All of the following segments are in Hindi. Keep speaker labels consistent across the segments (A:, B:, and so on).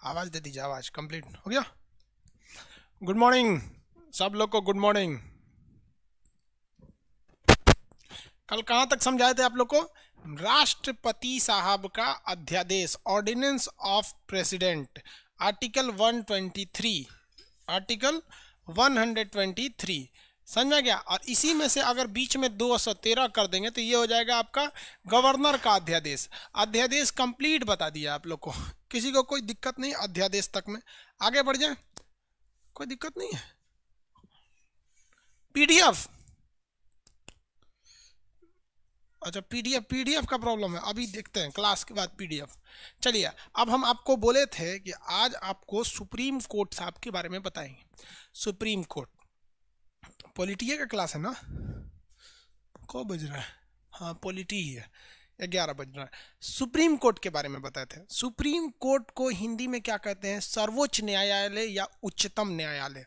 A: आवाज दे दीजिए, आवाज कंप्लीट हो गया। गुड मॉर्निंग सब लोग को, गुड मॉर्निंग। कल कहाँ तक समझाए थे आप लोग को? राष्ट्रपति साहब का अध्यादेश, ordinance of president, article 123, article 123 समझ में गया। और इसी में से अगर बीच में 213 कर देंगे तो ये हो जाएगा आपका गवर्नर का अध्यादेश। अध्यादेश कंप्लीट बता दिया आप लोग को, किसी को कोई दिक्कत नहीं अध्यादेश तक में? आगे बढ़ जाए, कोई दिक्कत नहीं है। पीडीएफ, अच्छा पीडीएफ का प्रॉब्लम है, अभी देखते हैं क्लास के बाद पीडीएफ। चलिए, अब हम आपको बोले थे कि आज आपको सुप्रीम कोर्ट साहब के बारे में बताएंगे। सुप्रीम कोर्ट, पॉलिटी का क्लास है ना? को बज रहा है? हाँ पॉलिटी ही है, 11 बज रहा है। सुप्रीम कोर्ट के बारे में बताए थे। सुप्रीम कोर्ट को हिंदी में क्या कहते हैं? सर्वोच्च न्यायालय या उच्चतम न्यायालय।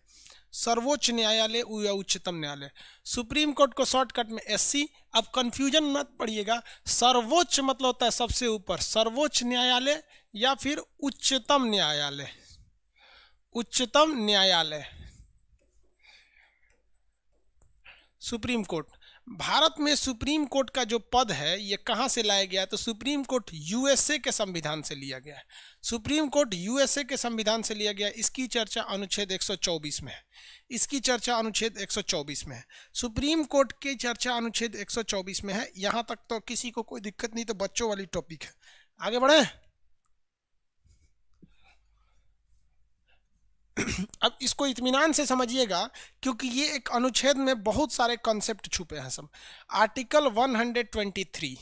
A: सर्वोच्च न्यायालय या उच्चतम न्यायालय। सुप्रीम कोर्ट को शॉर्टकट में एससी। अब कंफ्यूजन मत पड़िएगा, सर्वोच्च मतलब होता है सबसे ऊपर, सर्वोच्च न्यायालय या फिर उच्चतम न्यायालय। उच्चतम न्यायालय, सुप्रीम कोर्ट। भारत में सुप्रीम कोर्ट का जो पद है ये कहां से लाया गया? तो सुप्रीम कोर्ट यूएसए के संविधान से लिया गया है। सुप्रीम कोर्ट यूएसए के संविधान से लिया गया। इसकी चर्चा अनुच्छेद 124 में है। इसकी चर्चा अनुच्छेद 124 में है। सुप्रीम कोर्ट की चर्चा अनुच्छेद 124 में है। यहां तक तो किसी को कोई दिक्कत नहीं, तो बच्चों वाली टॉपिक है। आगे बढ़े। अब इसको इत्मीनान से समझिएगा, क्योंकि ये एक अनुच्छेद में बहुत सारे कॉन्सेप्ट छुपे हैं सब। आर्टिकल 124,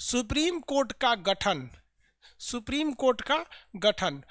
A: सुप्रीम कोर्ट का गठन। सुप्रीम कोर्ट का गठन,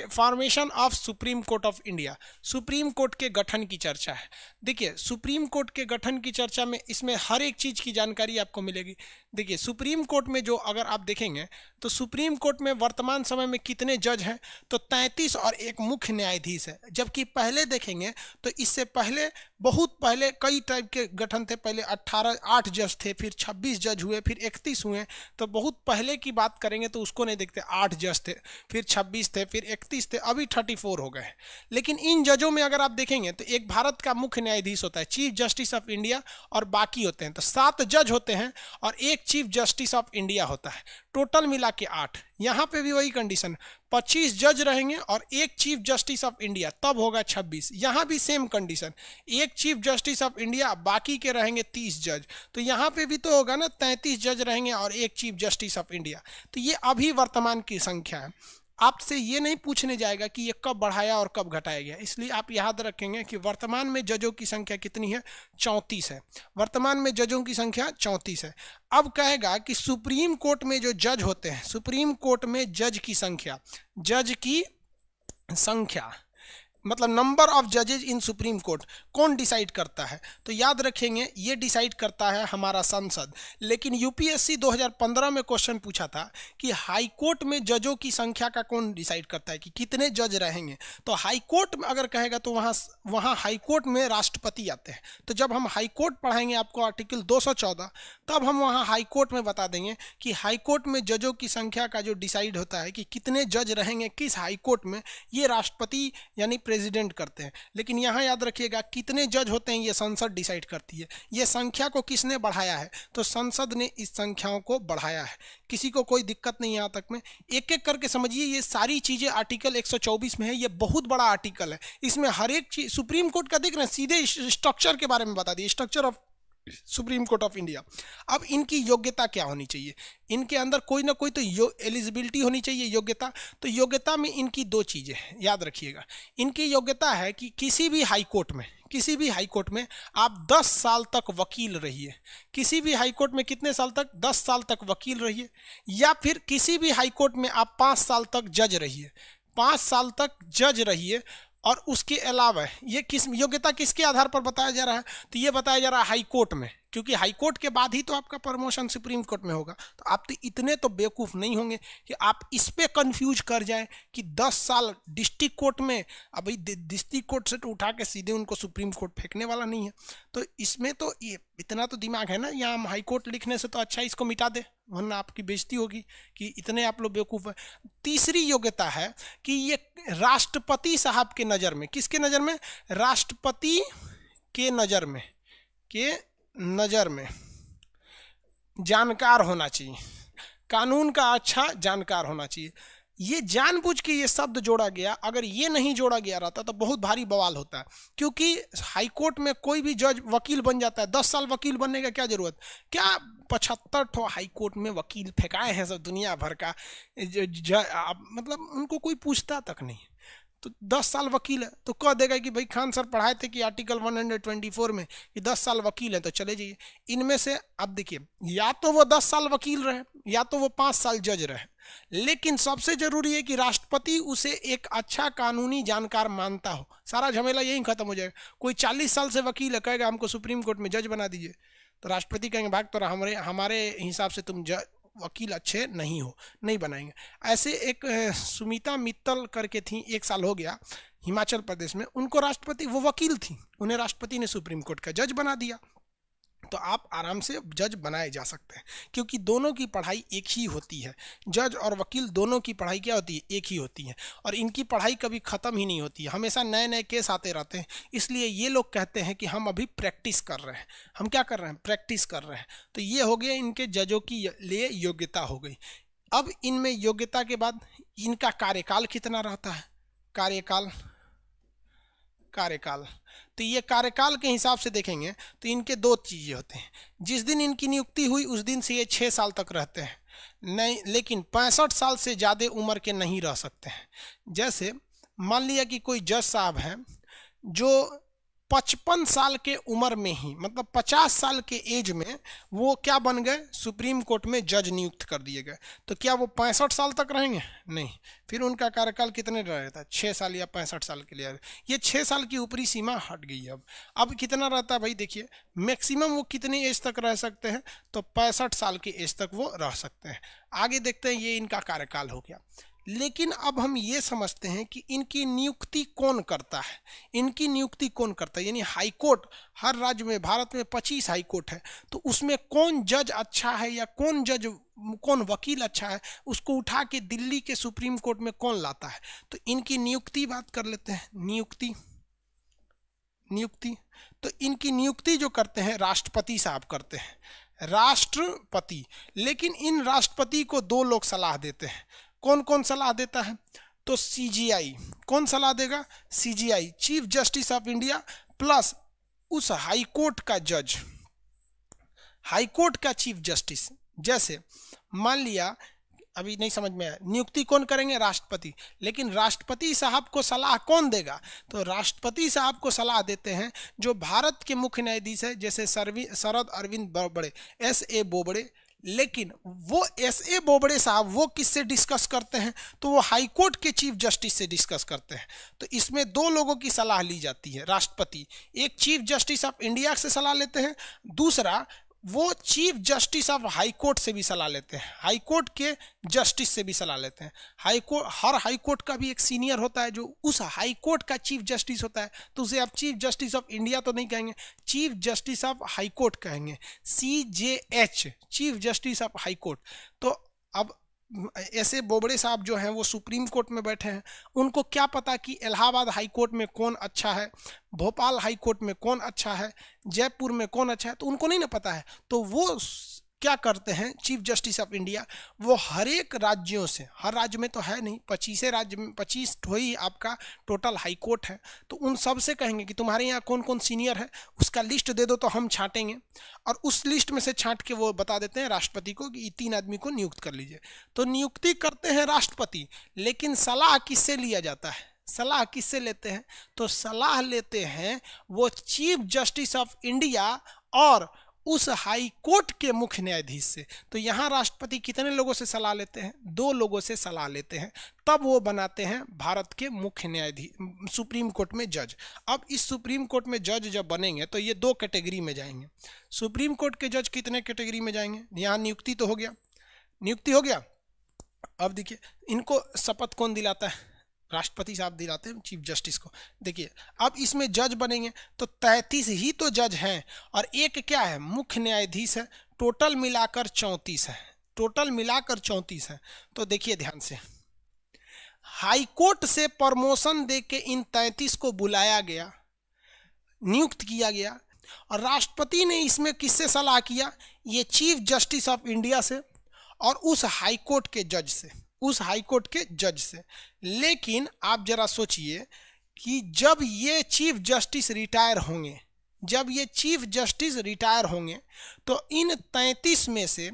A: formation of supreme court of India. Supreme court के गठन की चर्चा है। देखिए, सुप्रीम कोर्ट के गठन की चर्चा में इसमें हर एक चीज की जानकारी आपको मिलेगी। देखिए, सुप्रीम कोर्ट में जो अगर आप देखेंगे तो सुप्रीम कोर्ट में वर्तमान समय में कितने जज हैं? तो 33 और एक मुख्य न्यायाधीश है। जबकि पहले देखेंगे तो इससे पहले, बहुत पहले कई टाइप के गठन थे। पहले 8 जज थे, फिर 26 जज हुए, फिर 31 हुए। तो बहुत पहले की बात करेंगे तो उसको नहीं देखते। 8 जज थे, फिर 26 थे, फिर 31 थे, अभी 34 हो गए। लेकिन इन जजों में अगर आप देखेंगे तो एक भारत का मुख्य न्यायाधीश होता है, चीफ जस्टिस ऑफ इंडिया, और बाकी होते हैं। तो 7 जज होते हैं और एक चीफ जस्टिस ऑफ इंडिया होता है। टोटल मिला के 8। यहां पे भी वही कंडीशन, 25 जज रहेंगे और एक चीफ जस्टिस ऑफ इंडिया, तब होगा 26। यहां भी सेम कंडीशन, एक चीफ जस्टिस ऑफ इंडिया, बाकी के रहेंगे 30 जज। तो यहां पे भी तो होगा ना, 33 जज रहेंगे और एक चीफ जस्टिस ऑफ इंडिया। तो ये अभी वर्तमान की संख्या है। आपसे ये नहीं पूछने जाएगा कि ये कब बढ़ाया और कब घटाया गया। इसलिए आप याद रखेंगे कि वर्तमान में जजों की संख्या कितनी है? 34 है। वर्तमान में जजों की संख्या 34 है। अब कहेगा कि सुप्रीम कोर्ट में जो जज होते हैं, सुप्रीम कोर्ट में जज की संख्या, जज की संख्या मतलब नंबर ऑफ जजेज इन सुप्रीम कोर्ट कौन डिसाइड करता है? तो याद रखेंगे ये डिसाइड करता है हमारा संसद। लेकिन यूपीएससी 2015 में क्वेश्चन पूछा था कि हाई कोर्ट में जजों की संख्या का कौन डिसाइड करता है, कि कितने जज रहेंगे। तो हाई कोर्ट में अगर कहेगा तो वहाँ हाई कोर्ट में राष्ट्रपति आते हैं। तो जब हम हाई कोर्ट पढ़ाएंगे आपको आर्टिकल 214, तब हम वहाँ हाई कोर्ट में बता देंगे कि हाई कोर्ट में जजों की संख्या का जो डिसाइड होता है कि कितने जज रहेंगे किस हाई कोर्ट में, ये राष्ट्रपति यानी प्रेसिडेंट करते हैं। लेकिन यहाँ याद रखिएगा कितने जज होते हैं ये संसद डिसाइड करती है। ये संख्या को किसने बढ़ाया है? तो संसद ने इस संख्याओं को बढ़ाया है। किसी को कोई दिक्कत नहीं यहाँ तक में, एक एक करके समझिए। ये सारी चीजें आर्टिकल 124 में है। ये बहुत बड़ा आर्टिकल है, इसमें हर एक चीज सुप्रीम कोर्ट का देख रहे हैं। सीधे स्ट्रक्चर के बारे में बता दिए, structure of supreme court of India. अब इनकी योग्यता क्या होनी चाहिए? इनके अंदर कोई ना कोई तो एलिजिबिलिटी होनी चाहिए, योग्यता। तो योग्यता में इनकी 2 चीजें हैं, याद रखिएगा। इनकी योग्यता है कि किसी भी हाई कोर्ट में आप 10 साल तक वकील रहिए। किसी भी हाई कोर्ट में कितने साल तक? 10 साल तक वकील रहिए। या फिर किसी भी हाई कोर्ट में आप 5 साल तक जज रहिए। 5 साल तक जज रहिए। और उसके अलावा ये किस योग्यता किसके आधार पर बताया जा रहा है? तो ये बताया जा रहा है हाई कोर्ट में। क्योंकि हाई कोर्ट के बाद ही तो आपका प्रमोशन सुप्रीम कोर्ट में होगा। तो आप तो इतने तो बेवकूफ़ नहीं होंगे कि आप इस पे कंफ्यूज कर जाए कि 10 साल डिस्ट्रिक्ट कोर्ट में, अभी डिस्ट्रिक्ट कोर्ट से तो उठा के सीधे उनको सुप्रीम कोर्ट फेंकने वाला नहीं है। तो इसमें तो ये इतना तो दिमाग है ना, यहाँ हम हाई कोर्ट लिखने से तो अच्छा इसको मिटा दे, वरना आपकी बेइज्जती होगी कि इतने आप लोग बेवकूफ़ हैं। तीसरी योग्यता है कि ये राष्ट्रपति साहब के नज़र में, किसके नज़र में? राष्ट्रपति के नज़र में जानकार होना चाहिए, कानून का अच्छा जानकार होना चाहिए। ये जानबूझ के ये शब्द जोड़ा गया, अगर ये नहीं जोड़ा गया रहता तो बहुत भारी बवाल होता है। क्योंकि हाई कोर्ट में कोई भी जज वकील बन जाता है, 10 साल वकील बनने का क्या जरूरत? क्या 75 ठो हाई कोर्ट में वकील फेंकाए हैं सब दुनिया भर का, मतलब उनको कोई पूछता तक नहीं। तो 10 साल वकील है तो कह देगा कि भाई खान सर पढ़ाए थे कि आर्टिकल 124 में कि 10 साल वकील है तो चले जाइए। इनमें से अब देखिए, या तो वो 10 साल वकील रहे या तो वो 5 साल जज रहे, लेकिन सबसे जरूरी है कि राष्ट्रपति उसे एक अच्छा कानूनी जानकार मानता हो। सारा झमेला यही खत्म हो जाएगा। कोई 40 साल से वकील है, कहेगा हमको सुप्रीम कोर्ट में जज बना दीजिए, तो राष्ट्रपति कहेंगे भाग तो हमारे हिसाब से तुम वकील अच्छे नहीं हो, नहीं बनाएंगे। ऐसे एक सुमिता मित्तल करके थी, 1 साल हो गया हिमाचल प्रदेश में, उनको राष्ट्रपति, वो वकील थी, उन्हें राष्ट्रपति ने सुप्रीम कोर्ट का जज बना दिया। तो आप आराम से जज बनाए जा सकते हैं, क्योंकि दोनों की पढ़ाई एक ही होती है। जज और वकील दोनों की पढ़ाई क्या होती है? एक ही होती है, और इनकी पढ़ाई कभी ख़त्म ही नहीं होती है, हमेशा नए नए केस आते रहते हैं। इसलिए ये लोग कहते हैं कि हम अभी प्रैक्टिस कर रहे हैं। हम क्या कर रहे हैं? प्रैक्टिस कर रहे हैं। तो ये हो गया इनके जजों की लिए योग्यता हो गई। अब इनमें योग्यता के बाद इनका कार्यकाल कितना रहता है? कार्यकाल तो ये कार्यकाल के हिसाब से देखेंगे तो इनके 2 चीज़ें होते हैं। जिस दिन इनकी नियुक्ति हुई उस दिन से ये 6 साल तक रहते हैं, नहीं, लेकिन 65 साल से ज़्यादा उम्र के नहीं रह सकते हैं। जैसे मान लिया कि कोई जज साहब हैं जो 55 साल के उम्र में ही, मतलब 50 साल के एज में वो क्या बन गए? सुप्रीम कोर्ट में जज नियुक्त कर दिए गए। तो क्या वो 65 साल तक रहेंगे? नहीं। फिर उनका कार्यकाल कितने रहता है? 6 साल या 65 साल के लिए। ये 6 साल की ऊपरी सीमा हट गई है। अब कितना रहता है भाई? देखिए, मैक्सिमम वो कितनी एज तक रह सकते हैं? तो 65 साल की एज तक वो रह सकते हैं। आगे देखते हैं, ये इनका कार्यकाल हो गया। लेकिन अब हम ये समझते हैं कि इनकी नियुक्ति कौन करता है? इनकी नियुक्ति कौन करता है? यानी हाई कोर्ट, हर राज्य में, भारत में 25 हाई कोर्ट है, तो उसमें कौन जज अच्छा है या कौन वकील अच्छा है, उसको उठा के दिल्ली के सुप्रीम कोर्ट में कौन लाता है? तो इनकी नियुक्ति बात कर लेते हैं। नियुक्ति तो इनकी नियुक्ति जो करते हैं राष्ट्रपति साहब करते हैं, राष्ट्रपति। लेकिन इन राष्ट्रपति को 2 लोग सलाह देते हैं। कौन कौन सलाह देता है? तो CJI। कौन सलाह देगा? CJI, chief justice of India, plus उस हाई कोर्ट का जज, हाई कोर्ट का चीफ जस्टिस। जैसे मान लिया, अभी नहीं समझ में आया, नियुक्ति कौन करेंगे? राष्ट्रपति। लेकिन राष्ट्रपति साहब को सलाह कौन देगा? तो राष्ट्रपति साहब को सलाह देते हैं जो भारत के मुख्य न्यायाधीश है, जैसे शरद अरविंद बोबड़े, SA बोबड़े। लेकिन वो SA बोबड़े साहब वो किससे डिस्कस करते हैं? तो वो हाई कोर्ट के चीफ जस्टिस से डिस्कस करते हैं। तो इसमें 2 लोगों की सलाह ली जाती है। राष्ट्रपति एक चीफ जस्टिस ऑफ इंडिया से सलाह लेते हैं, दूसरा वो chief justice of high court से भी सलाह लेते हैं, हाई कोर्ट के जस्टिस से भी सलाह लेते हैं। हर हाई कोर्ट का भी एक सीनियर होता है जो उस हाई कोर्ट का चीफ जस्टिस होता है, तो उसे आप चीफ जस्टिस ऑफ इंडिया तो नहीं कहेंगे, chief justice of high court कहेंगे, CJH, chief justice of high court. तो अब ऐसे बोबड़े साहब जो हैं वो सुप्रीम कोर्ट में बैठे हैं, उनको क्या पता कि इलाहाबाद हाई कोर्ट में कौन अच्छा है, भोपाल हाई कोर्ट में कौन अच्छा है, जयपुर में कौन अच्छा है, तो उनको नहीं ना पता है। तो वो क्या करते हैं, चीफ जस्टिस ऑफ इंडिया, वो हर एक राज्यों से, हर राज्य में तो है नहीं, 25 राज्य में 25 ही आपका टोटल हाई कोर्ट है, तो उन सब से कहेंगे कि तुम्हारे यहाँ कौन कौन सीनियर है, उसका लिस्ट दे दो तो हम छांटेंगे, और उस लिस्ट में से छांट के वो बता देते हैं राष्ट्रपति को कि 3 आदमी को नियुक्त कर लीजिए। तो नियुक्ति करते हैं राष्ट्रपति, लेकिन सलाह किससे लिया जाता है? सलाह किससे लेते हैं? तो सलाह लेते हैं वो चीफ जस्टिस ऑफ इंडिया और उस हाई कोर्ट के मुख्य न्यायाधीश से। तो यहाँ राष्ट्रपति कितने लोगों से सलाह लेते हैं? 2 लोगों से सलाह लेते हैं, तब वो बनाते हैं भारत के मुख्य न्यायाधीश, सुप्रीम कोर्ट में जज। अब इस सुप्रीम कोर्ट में जज जब बनेंगे तो ये 2 कैटेगरी में जाएंगे। सुप्रीम कोर्ट के जज कितने कैटेगरी में जाएंगे? यहाँ नियुक्ति तो हो गया, नियुक्ति हो गया। अब देखिए इनको शपथ कौन दिलाता है? राष्ट्रपति साहब दिलाते हैं चीफ जस्टिस को। देखिए अब इसमें जज बनेंगे तो 33 ही तो जज हैं और एक क्या है? मुख्य न्यायाधीश है। टोटल मिलाकर 34 है, टोटल मिलाकर 34 है। तो देखिए ध्यान से, हाई कोर्ट से प्रमोशन देके इन 33 को बुलाया गया, नियुक्त किया गया, और राष्ट्रपति ने इसमें किससे सलाह किया? ये चीफ जस्टिस ऑफ इंडिया से और उस हाई कोर्ट के जज से, उस हाई कोर्ट के जज से। लेकिन आप जरा सोचिए कि जब ये चीफ जस्टिस रिटायर होंगे, जब ये चीफ जस्टिस रिटायर होंगे तो इन 33 में से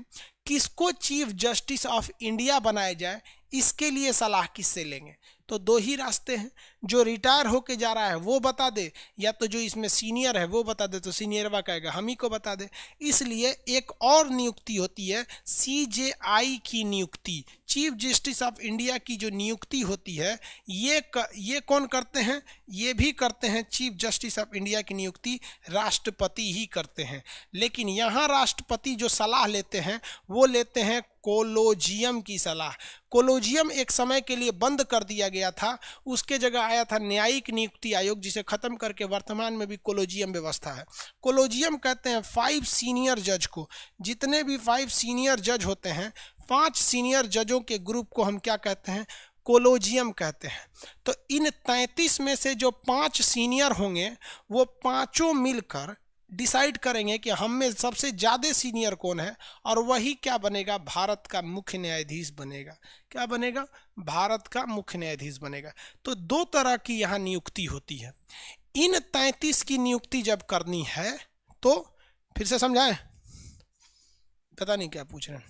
A: किसको चीफ जस्टिस ऑफ इंडिया बनाया जाए, इसके लिए सलाह किससे लेंगे? तो 2 ही रास्ते हैं, जो रिटायर होके जा रहा है वो बता दे, या तो जो इसमें सीनियर है वो बता दे, तो सीनियरवा कहेगा हम ही को बता दे। इसलिए एक और नियुक्ति होती है CJI की नियुक्ति, चीफ जस्टिस ऑफ इंडिया की जो नियुक्ति होती है ये कौन करते हैं? ये भी करते हैं चीफ जस्टिस ऑफ इंडिया की नियुक्ति राष्ट्रपति ही करते हैं। लेकिन यहाँ राष्ट्रपति जो सलाह लेते हैं वो लेते हैं कोलोजियम की सलाह। कोलोजियम एक समय के लिए बंद कर दिया गया था, उसके जगह आया था न्यायिक नियुक्ति आयोग, जिसे खत्म करके वर्तमान में भी कोलोजियम व्यवस्था है। कोलोजियम कहते हैं 5 सीनियर जज को, जितने भी 5 सीनियर जज होते हैं, 5 सीनियर जजों के ग्रुप को हम क्या कहते हैं? कोलोजियम कहते हैं। तो इन 33 में से जो 5 सीनियर होंगे वो पांचों मिलकर डिसाइड करेंगे कि हम में सबसे ज़्यादा सीनियर कौन है, और वही क्या बनेगा? भारत का मुख्य न्यायाधीश बनेगा। क्या बनेगा? भारत का मुख्य न्यायाधीश बनेगा। तो 2 तरह की यहाँ नियुक्ति होती है। इन 33 की नियुक्ति जब करनी है तो फिर से समझाएं, पता नहीं क्या पूछ रहे हैं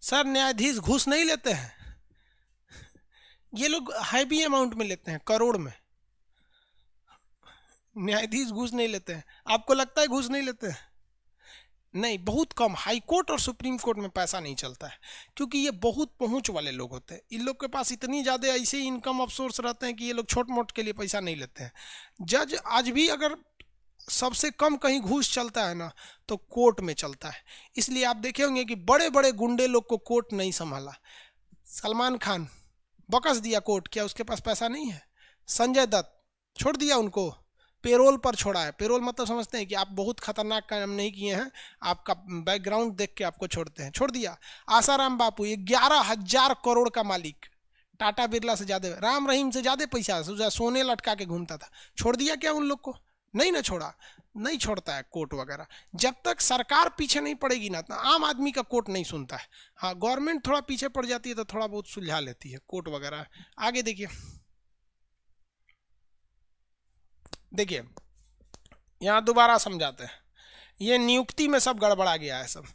A: सर। न्यायाधीश घूस नहीं लेते हैं, ये लोग हैवी अमाउंट में लेते हैं, करोड़ में। न्यायाधीश घूस नहीं लेते हैं। आपको लगता है घूस नहीं लेते हैं? नहीं, बहुत कम। हाई कोर्ट और सुप्रीम कोर्ट में पैसा नहीं चलता है, क्योंकि ये बहुत पहुंच वाले लोग होते हैं। इन लोग के पास इतनी ज़्यादा ऐसे इनकम ऑफ सोर्स रहते हैं कि ये लोग छोट मोट के लिए पैसा नहीं लेते हैं। जज आज भी अगर सबसे कम कहीं घूस चलता है ना तो कोर्ट में चलता है। इसलिए आप देखे होंगे कि बड़े बड़े गुंडे लोग को कोर्ट नहीं संभाला। सलमान खान बकस दिया कोर्ट, क्या उसके पास पैसा नहीं है? संजय दत्त छोड़ दिया उनको, पेरोल पर छोड़ा है। पेरोल मतलब समझते हैं कि आप बहुत खतरनाक काम नहीं किए हैं, आपका बैकग्राउंड देख के आपको छोड़ते हैं, छोड़ दिया। आसाराम बापू 11,000 करोड़ का मालिक, टाटा बिरला से ज़्यादा, राम रहीम से ज़्यादा पैसा, सोने लटका के घूमता था, छोड़ दिया क्या उन लोग को? नहीं ना छोड़ा, नहीं छोड़ता है कोर्ट वगैरह। जब तक सरकार पीछे नहीं पड़ेगी ना, तो आम आदमी का कोर्ट नहीं सुनता है। हाँ, गवर्नमेंट थोड़ा पीछे पड़ जाती है तो थोड़ा बहुत सुलझा लेती है कोर्ट वगैरह। आगे देखिए, देखिए यहाँ दोबारा समझाते हैं। ये नियुक्ति में सब गड़बड़ा गया है सब।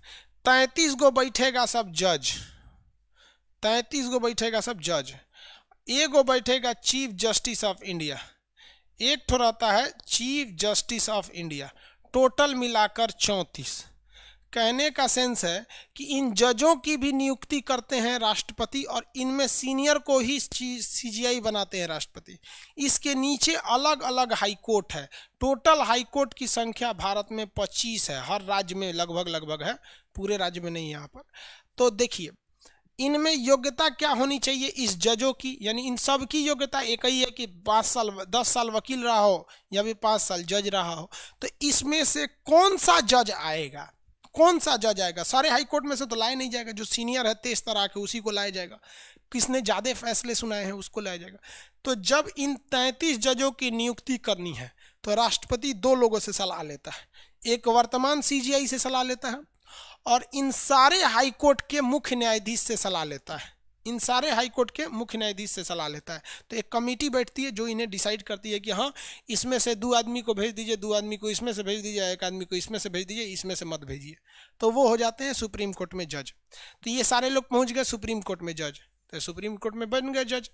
A: 33 गो बैठेगा सब जज, 33 गो बैठेगा सब जज। एगो बैठेगा चीफ जस्टिस ऑफ इंडिया, एक तो रहता है chief justice of India. Total मिलाकर 34। कहने का सेंस है कि इन जजों की भी नियुक्ति करते हैं राष्ट्रपति, और इनमें सीनियर को ही CJI बनाते हैं राष्ट्रपति। इसके नीचे अलग अलग हाई कोर्ट है। टोटल हाई कोर्ट की संख्या भारत में 25 है, हर राज्य में लगभग है, पूरे राज्य में नहीं यहाँ पर। तो देखिए इनमें योग्यता क्या होनी चाहिए इस जजों की, यानी इन सब की योग्यता एक ही है कि 5 साल 10 साल वकील रहा हो या भी 5 साल जज रहा हो। तो इसमें से कौन सा जज आएगा, कौन सा जज आएगा? सारे हाई कोर्ट में से तो लाया नहीं जाएगा, जो सीनियर है 23 तरह के उसी को लाया जाएगा, किसने ज़्यादा फैसले सुनाए हैं उसको लाया जाएगा। तो जब इन 33 जजों की नियुक्ति करनी है तो राष्ट्रपति 2 लोगों से सलाह लेता है। एक वर्तमान CJI से सलाह लेता है और इन सारे हाई कोर्ट के मुख्य न्यायाधीश से सलाह लेता है। इन सारे हाई कोर्ट के मुख्य न्यायाधीश से सलाह लेता है। तो एक कमेटी बैठती है जो इन्हें डिसाइड करती है कि हाँ, इसमें से 2 आदमी को भेज दीजिए, 2 आदमी को इसमें से भेज दीजिए, 1 आदमी को इसमें से भेज दीजिए, इसमें से मत भेजिए। तो वो हो जाते हैं सुप्रीम कोर्ट में जज। तो ये सारे लोग पहुंच गए सुप्रीम कोर्ट में जज, तो सुप्रीम कोर्ट में बन गए जज।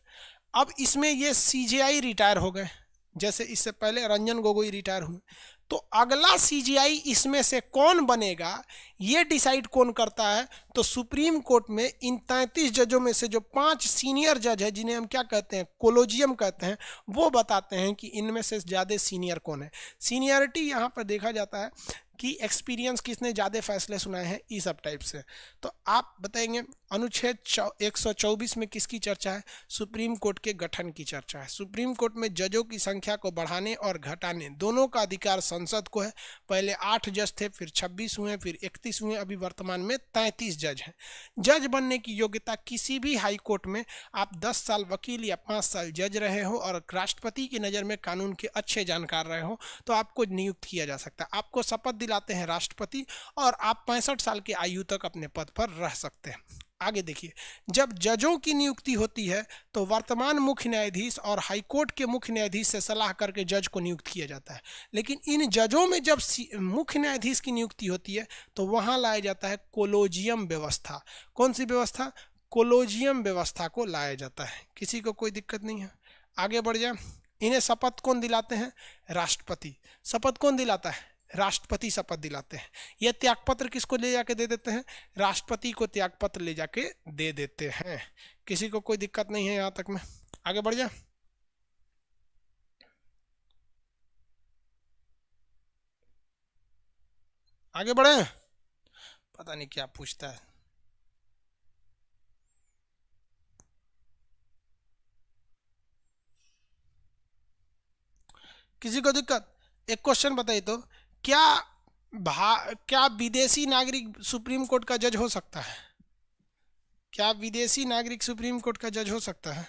A: अब इसमें ये CJI रिटायर हो गए, जैसे इससे पहले रंजन गोगोई रिटायर हुए। तो अगला सीजीआई इसमें से कौन बनेगा ये डिसाइड कौन करता है? तो सुप्रीम कोर्ट में इन 33 जजों में से जो 5 सीनियर जज है, जिन्हें हम क्या कहते हैं, कोलोजियम कहते हैं, वो बताते हैं कि इनमें से ज़्यादा सीनियर कौन है। सीनियरिटी यहाँ पर देखा जाता है कि एक्सपीरियंस किसने ज़्यादा फैसले सुनाए हैं, इस सब टाइप से। तो आप बताएंगे अनुच्छेद 124 में किसकी चर्चा है? सुप्रीम कोर्ट के गठन की चर्चा है। सुप्रीम कोर्ट में जजों की संख्या को बढ़ाने और घटाने दोनों का अधिकार संसद को है। पहले 8 जज थे, फिर 26 हुए, फिर 31 हुए, अभी वर्तमान में 33 जज हैं। जज बनने की योग्यता किसी भी हाई कोर्ट में आप 10 साल वकील या 5 साल जज रहे हो और राष्ट्रपति की नज़र में कानून के अच्छे जानकार रहे हो तो आपको नियुक्त किया जा सकता है। आपको शपथ दिलाते हैं राष्ट्रपति और आप 65 साल की आयु तक अपने पद पर रह सकते हैं। आगे देखिए, जब जजों की नियुक्ति होती है तो वर्तमान मुख्य न्यायाधीश और हाईकोर्ट के मुख्य न्यायाधीश से सलाह करके जज को नियुक्त किया जाता है। लेकिन इन जजों में जब मुख्य न्यायाधीश की नियुक्ति होती है तो वहां लाया जाता है कोलोजियम व्यवस्था। कौन सी व्यवस्था? कोलोजियम व्यवस्था को लाया जाता है। किसी को कोई दिक्कत नहीं है? आगे बढ़ जाए। इन्हें शपथ कौन दिलाते हैं? राष्ट्रपति। शपथ कौन दिलाता है? राष्ट्रपति शपथ दिलाते हैं। यह त्यागपत्र किसको ले जाके दे देते हैं? राष्ट्रपति को त्यागपत्र ले जाके दे देते हैं। किसी को कोई दिक्कत नहीं है यहां तक में? आगे बढ़ जाए। आगे बढ़े। पता नहीं क्या पूछता है। किसी को दिक्कत? एक क्वेश्चन बताइए तो, क्या विदेशी नागरिक सुप्रीम कोर्ट का जज हो सकता है? क्या विदेशी नागरिक सुप्रीम कोर्ट का जज हो सकता है?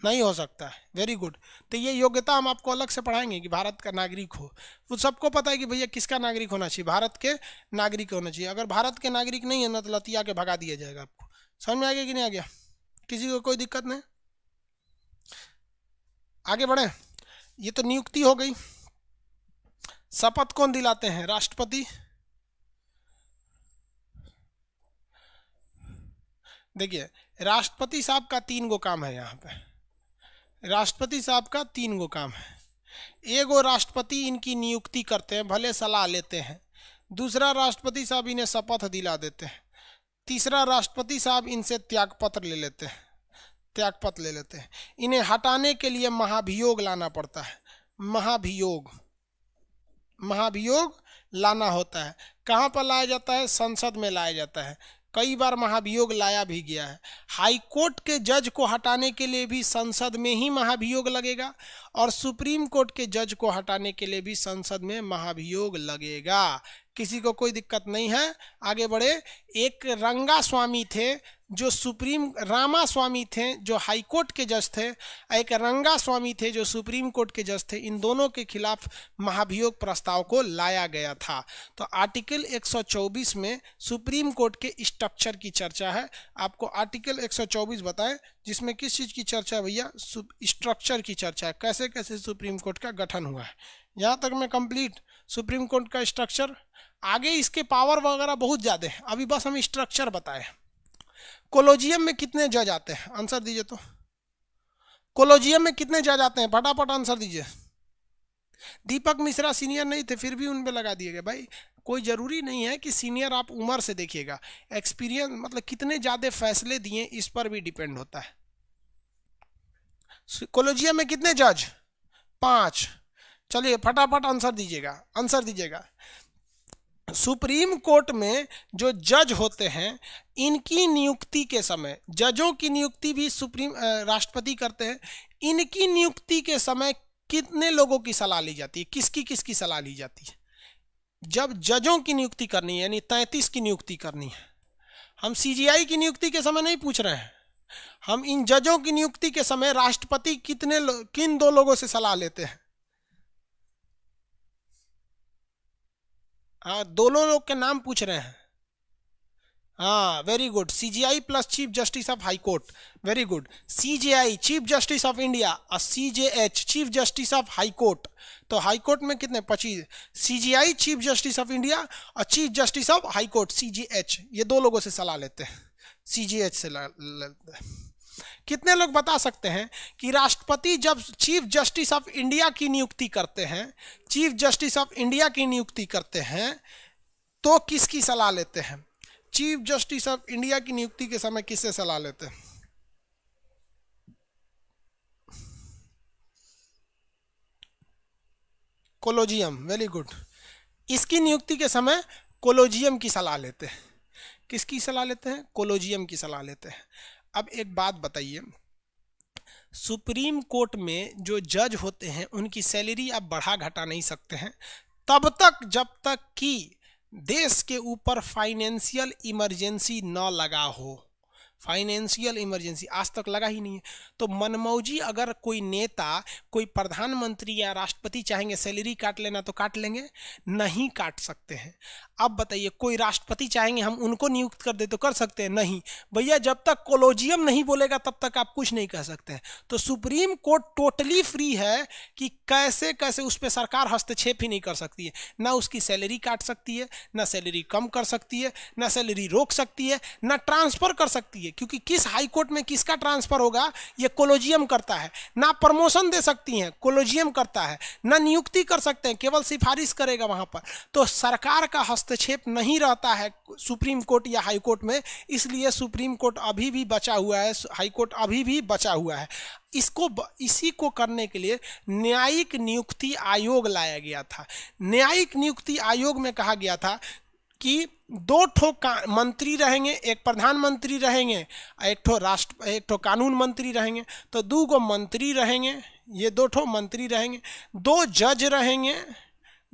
A: नहीं हो सकता है। Very good. तो ये योग्यता हम आपको अलग से पढ़ाएंगे कि भारत का नागरिक हो। वो सबको पता है कि भैया किसका नागरिक होना चाहिए? भारत के नागरिक होना चाहिए। अगर भारत के नागरिक नहीं है ना तो लतिया के भगा दिया जाएगा। आपको समझ में आ गया कि नहीं आ गया? किसी को कोई दिक्कत नहीं? आगे बढ़े। ये तो नियुक्ति हो गई। शपथ कौन दिलाते हैं? राष्ट्रपति। देखिए, राष्ट्रपति साहब का 3 गो काम है यहाँ पे। राष्ट्रपति साहब का 3 गो काम है। एगो राष्ट्रपति इनकी नियुक्ति करते हैं, भले सलाह लेते हैं। दूसरा, राष्ट्रपति साहब इन्हें शपथ दिला देते हैं। तीसरा, राष्ट्रपति साहब इनसे त्यागपत्र ले लेते हैं, त्यागपत्र ले लेते हैं। इन्हें हटाने के लिए महाभियोग लाना पड़ता है। महाभियोग लाना होता है। कहाँ पर लाया जाता है? संसद में लाया जाता है। कई बार महाभियोग लाया भी गया है। हाई कोर्ट के जज को हटाने के लिए भी संसद में ही महाभियोग लगेगा और सुप्रीम कोर्ट के जज को हटाने के लिए भी संसद में महाभियोग लगेगा। किसी को कोई दिक्कत नहीं है? आगे बढ़े। एक रंगा स्वामी थे जो रामा स्वामी थे जो हाई कोर्ट के जज थे, एक रंगा स्वामी थे जो सुप्रीम कोर्ट के जज थे। इन दोनों के खिलाफ महाभियोग प्रस्ताव को लाया गया था। तो आर्टिकल 124 में सुप्रीम कोर्ट के स्ट्रक्चर की चर्चा है। आपको आर्टिकल 124 बताएं जिसमें किस चीज़ की चर्चा है भैया? स्ट्रक्चर की चर्चा है। कैसे कैसे सुप्रीम कोर्ट का गठन हुआ है। यहाँ तक में कंप्लीट सुप्रीम कोर्ट का स्ट्रक्चर। आगे इसके पावर वगैरह बहुत ज़्यादा है, अभी बस हम स्ट्रक्चर बताएं। कोलोजियम में कितने जज आते हैं? आंसर दीजिए तो। कोलोजियम में कितने जज आते हैं? फटाफट आंसर दीजिए। दीपक मिश्रा सीनियर नहीं थे फिर भी उन पे लगा दिए गए। भाई कोई ज़रूरी नहीं है कि सीनियर आप उम्र से देखिएगा, एक्सपीरियंस मतलब कितने ज़्यादा फैसले दिए इस पर भी डिपेंड होता है। कोलोजियम में कितने जज? 5। चलिए फटाफट आंसर दीजिएगा, आंसर दीजिएगा। सुप्रीम कोर्ट में जो जज होते हैं इनकी नियुक्ति के समय, जजों की नियुक्ति भी राष्ट्रपति करते हैं। इनकी नियुक्ति के समय कितने लोगों की सलाह ली जाती है? किसकी सलाह ली जाती है? जब जजों की नियुक्ति करनी है यानी 33 की नियुक्ति करनी है। हम सीजीआई की नियुक्ति के समय नहीं पूछ रहे हैं, हम इन जजों की नियुक्ति के समय राष्ट्रपति किन 2 लोगों से सलाह लेते हैं? हाँ, दोनों लोग के नाम पूछ रहे हैं। हाँ very good. CGI plus chief justice of high court. Very good. CGI chief justice of India और CJH chief justice of high court. तो हाई कोर्ट में कितने? 25। CGI chief justice of India और chief justice of high court CGH, ये 2 लोगों से सलाह लेते हैं। CGH से लेते हैं। कितने लोग बता सकते हैं कि राष्ट्रपति जब चीफ जस्टिस ऑफ इंडिया की नियुक्ति करते हैं, चीफ जस्टिस ऑफ इंडिया की नियुक्ति करते हैं, तो किसकी सलाह लेते हैं? चीफ जस्टिस ऑफ इंडिया की नियुक्ति के समय किससे सलाह लेते हैं? Colosseum, very good. इसकी नियुक्ति के समय कोलोजियम की सलाह लेते हैं। किसकी सलाह लेते हैं? कोलोजियम की सलाह लेते हैं। अब एक बात बताइए, सुप्रीम कोर्ट में जो जज होते हैं उनकी सैलरी आप बढ़ा घटा नहीं सकते हैं तब तक जब तक कि देश के ऊपर फाइनेंशियल इमरजेंसी न लगा हो। फाइनेंशियल इमरजेंसी आज तक लगा ही नहीं है। तो मनमौजी अगर कोई नेता, कोई प्रधानमंत्री या राष्ट्रपति चाहेंगे सैलरी काट लेना तो काट लेंगे? नहीं काट सकते हैं। अब बताइए, कोई राष्ट्रपति चाहेंगे हम उनको नियुक्त कर दे तो कर सकते हैं? नहीं भैया, जब तक कोलोजियम नहीं बोलेगा तब तक आप कुछ नहीं कह सकते हैं। तो सुप्रीम कोर्ट टोटली फ्री है कि कैसे कैसे उस पर सरकार हस्तक्षेप ही नहीं कर सकती है। ना उसकी सैलरी काट सकती है, ना सैलरी कम कर सकती है, ना सैलरी रोक सकती है, ना ट्रांसफर कर सकती है, क्योंकि किस हाई कोर्ट में किसका ट्रांसफर होगा ये कोलोजियम करता है। ना प्रमोशन दे सकती हैं, कोलोजियम करता है। ना नियुक्ति कर सकते हैं, केवल सिफारिश करेगा वहां पर। तो सरकार का हस्तक्षेप नहीं रहता है सुप्रीम कोर्ट या हाई कोर्ट में, इसलिए सुप्रीम कोर्ट अभी भी बचा हुआ है, हाई कोर्ट अभी भी बचा हुआ है। इसी को करने के लिए न्यायिक नियुक्ति आयोग लाया गया था। न्यायिक नियुक्ति आयोग में कहा गया था कि 2 ठो मंत्री रहेंगे, एक प्रधानमंत्री रहेंगे, एक ठो कानून मंत्री रहेंगे। तो 2 गो मंत्री रहेंगे, ये 2 ठो मंत्री रहेंगे, 2 जज रहेंगे,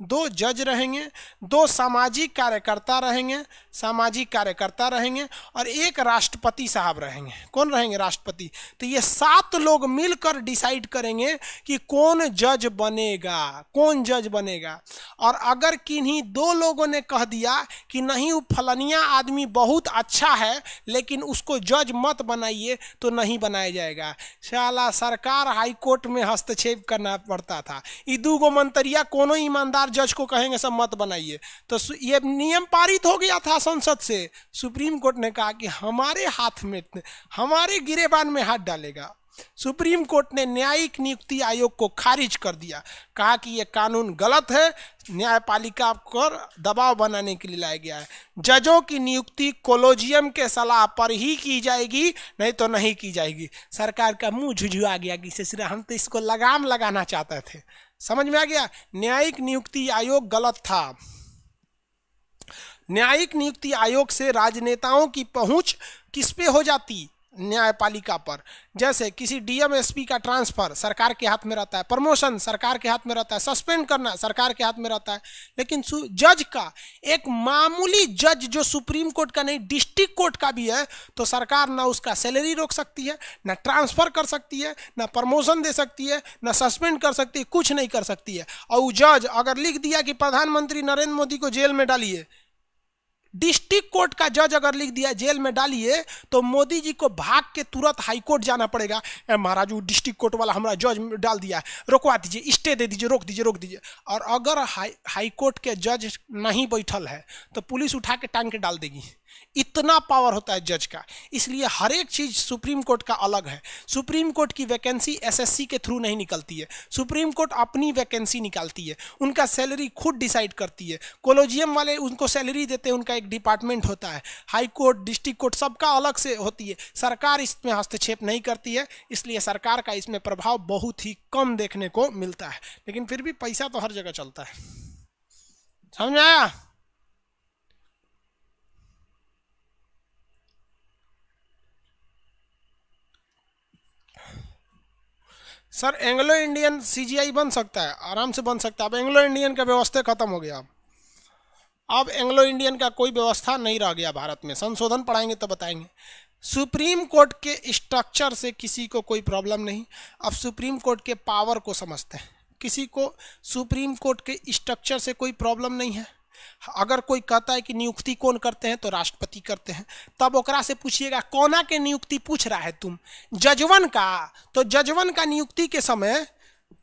A: 2 जज रहेंगे, 2 सामाजिक कार्यकर्ता रहेंगे और 1 राष्ट्रपति साहब रहेंगे। कौन रहेंगे? राष्ट्रपति। तो ये 7 लोग मिलकर डिसाइड करेंगे कि कौन जज बनेगा। और अगर किन्हीं 2 लोगों ने कह दिया कि नहीं वो फलानिया आदमी बहुत अच्छा है लेकिन उसको जज मत बनाइए, तो नहीं बनाया जाएगा। शाला सरकार हाई कोर्ट में हस्तक्षेप करना पड़ता था। ये 2 गो मंत्रिया कोनो ईमानदार जज को कहेंगे सब मत बनाइए। तो ये नियम पारित हो गया था संसद से। सुप्रीम कोर्ट ने कहा कि हमारे हाथ में, हमारे गिरेबान में हाथ डालेगा। सुप्रीम कोर्ट ने न्यायिक नियुक्ति आयोग को खारिज कर दिया, कहा कि यह कानून गलत है, न्यायपालिका पर दबाव बनाने के लिए लाया गया है। जजों की नियुक्ति कोलोजियम के सलाह पर ही की जाएगी, नहीं तो नहीं की जाएगी। सरकार का मुंह झुझुआ गया कि ससुरा हम तो इसको लगाम लगाना चाहते थे। समझ में आ गया? न्यायिक नियुक्ति आयोग गलत था। न्यायिक नियुक्ति आयोग से राजनेताओं की पहुंच किस पे हो जाती? न्यायपालिका पर। जैसे किसी डीएम एसपी का ट्रांसफर सरकार के हाथ में रहता है, प्रमोशन सरकार के हाथ में रहता है, सस्पेंड करना सरकार के हाथ में रहता है। लेकिन जज का, एक मामूली जज जो सुप्रीम कोर्ट का नहीं डिस्ट्रिक्ट कोर्ट का भी है, तो सरकार ना उसका सैलरी रोक सकती है, ना ट्रांसफर कर सकती है, ना प्रमोशन दे सकती है, ना सस्पेंड कर सकती है, कुछ नहीं कर सकती है। और जज अगर लिख दिया कि प्रधानमंत्री नरेंद्र मोदी को जेल में डालिए, डिस्ट्रिक्ट कोर्ट का जज अगर लिख दिया जेल में डालिए, तो मोदी जी को भाग के तुरंत हाई कोर्ट जाना पड़ेगा। महाराज वो डिस्ट्रिक्ट कोर्ट वाला हमारा जज डाल दिया, रोकवा दीजिए, स्टे दे दीजिए, रोक दीजिए। और अगर हाई कोर्ट के जज नहीं बैठल है तो पुलिस उठा के टांग के डाल देगी। इतना पावर होता है जज का। इसलिए हर एक चीज सुप्रीम कोर्ट का अलग है। सुप्रीम कोर्ट की वैकेंसी एसएससी के थ्रू नहीं निकलती है, सुप्रीम कोर्ट अपनी वैकेंसी निकालती है, उनका सैलरी खुद डिसाइड करती है। कोलोजियम वाले उनको सैलरी देते हैं, उनका एक डिपार्टमेंट होता है। हाई कोर्ट, डिस्ट्रिक्ट कोर्ट सबका अलग से होती है। सरकार इसमें हस्तक्षेप नहीं करती है, इसलिए सरकार का इसमें प्रभाव बहुत ही कम देखने को मिलता है। लेकिन फिर भी पैसा तो हर जगह चलता है। समझ में आया? सर एंग्लो इंडियन सीजीआई बन सकता है, आराम से बन सकता है। अब एंग्लो इंडियन का व्यवस्था खत्म हो गया। अब एंग्लो इंडियन का कोई व्यवस्था नहीं रह गया भारत में। संशोधन पढ़ाएंगे तो बताएंगे। सुप्रीम कोर्ट के स्ट्रक्चर से किसी को कोई प्रॉब्लम नहीं। अब सुप्रीम कोर्ट के पावर को समझते हैं। किसी को सुप्रीम कोर्ट के स्ट्रक्चर से कोई प्रॉब्लम नहीं है। अगर कोई कहता है कि नियुक्ति कौन करते हैं, तो राष्ट्रपति करते हैं। तब ओकरा से पूछिएगा कोना के नियुक्ति पूछ रहा है तुम? जजवन का। तो जजवन का नियुक्ति के समय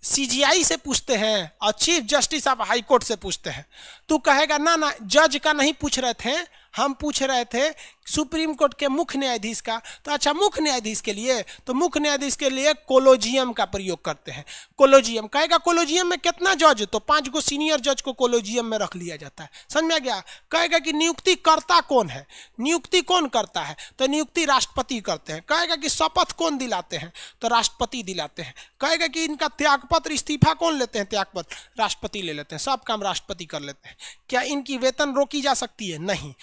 A: सीजीआई से पूछते हैं और chief justice of high court से पूछते हैं। तू कहेगा ना ना, जज का नहीं पूछ रहे थे, हम पूछ रहे थे सुप्रीम कोर्ट के मुख्य न्यायाधीश का। तो अच्छा, मुख्य न्यायाधीश के लिए, तो मुख्य न्यायाधीश के लिए कोलोजियम का प्रयोग करते हैं। कोलोजियम कहेगा, कोलोजियम में कितना जज, तो 5 गो सीनियर जज को कोलोजियम में रख लिया जाता है। समझ में आ गया। कहेगा कि नियुक्ति करता कौन है, नियुक्ति कौन करता है, तो नियुक्ति राष्ट्रपति करते हैं। कहेगा कि शपथ कौन दिलाते हैं, तो राष्ट्रपति दिलाते हैं। कहेगा कि इनका त्यागपत्र, इस्तीफा कौन लेते हैं, त्यागपत्र राष्ट्रपति ले लेते हैं। सब काम राष्ट्रपति कर लेते हैं। क्या इनकी वेतन रोकी जा सकती है? नहीं।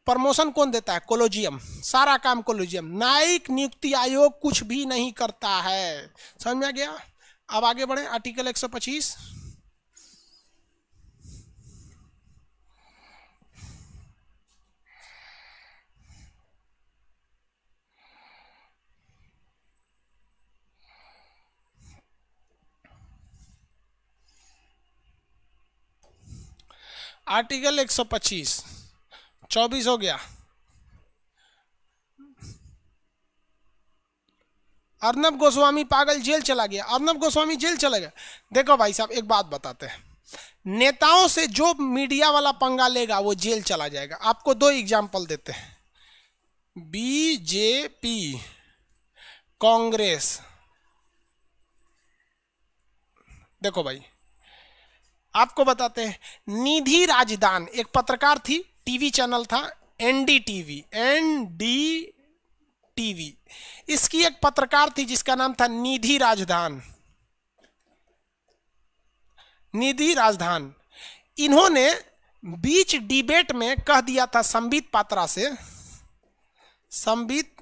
A: प्रमोशन कौन देता है? कोलोजियम। सारा काम कोलोजियम। न्यायिक नियुक्ति आयोग कुछ भी नहीं करता है। समझ में आ गया। अब आगे बढ़े, आर्टिकल 125। आर्टिकल 125, 24 हो गया। अर्नब गोस्वामी पागल, जेल चला गया। अर्नब गोस्वामी जेल चला गया। देखो भाई साहब, एक बात बताते हैं, नेताओं से जो मीडिया वाला पंगा लेगा वो जेल चला जाएगा। आपको 2 एग्जाम्पल देते हैं। बीजेपी, कांग्रेस। देखो भाई, आपको बताते हैं, निधि राजदान एक पत्रकार थी, टीवी चैनल था एनडीटीवी, एनडीटीवी। इसकी एक पत्रकार थी जिसका नाम था निधि राजदान, निधि राजदान। इन्होंने बीच डिबेट में कह दिया था संबित पात्रा से, संबित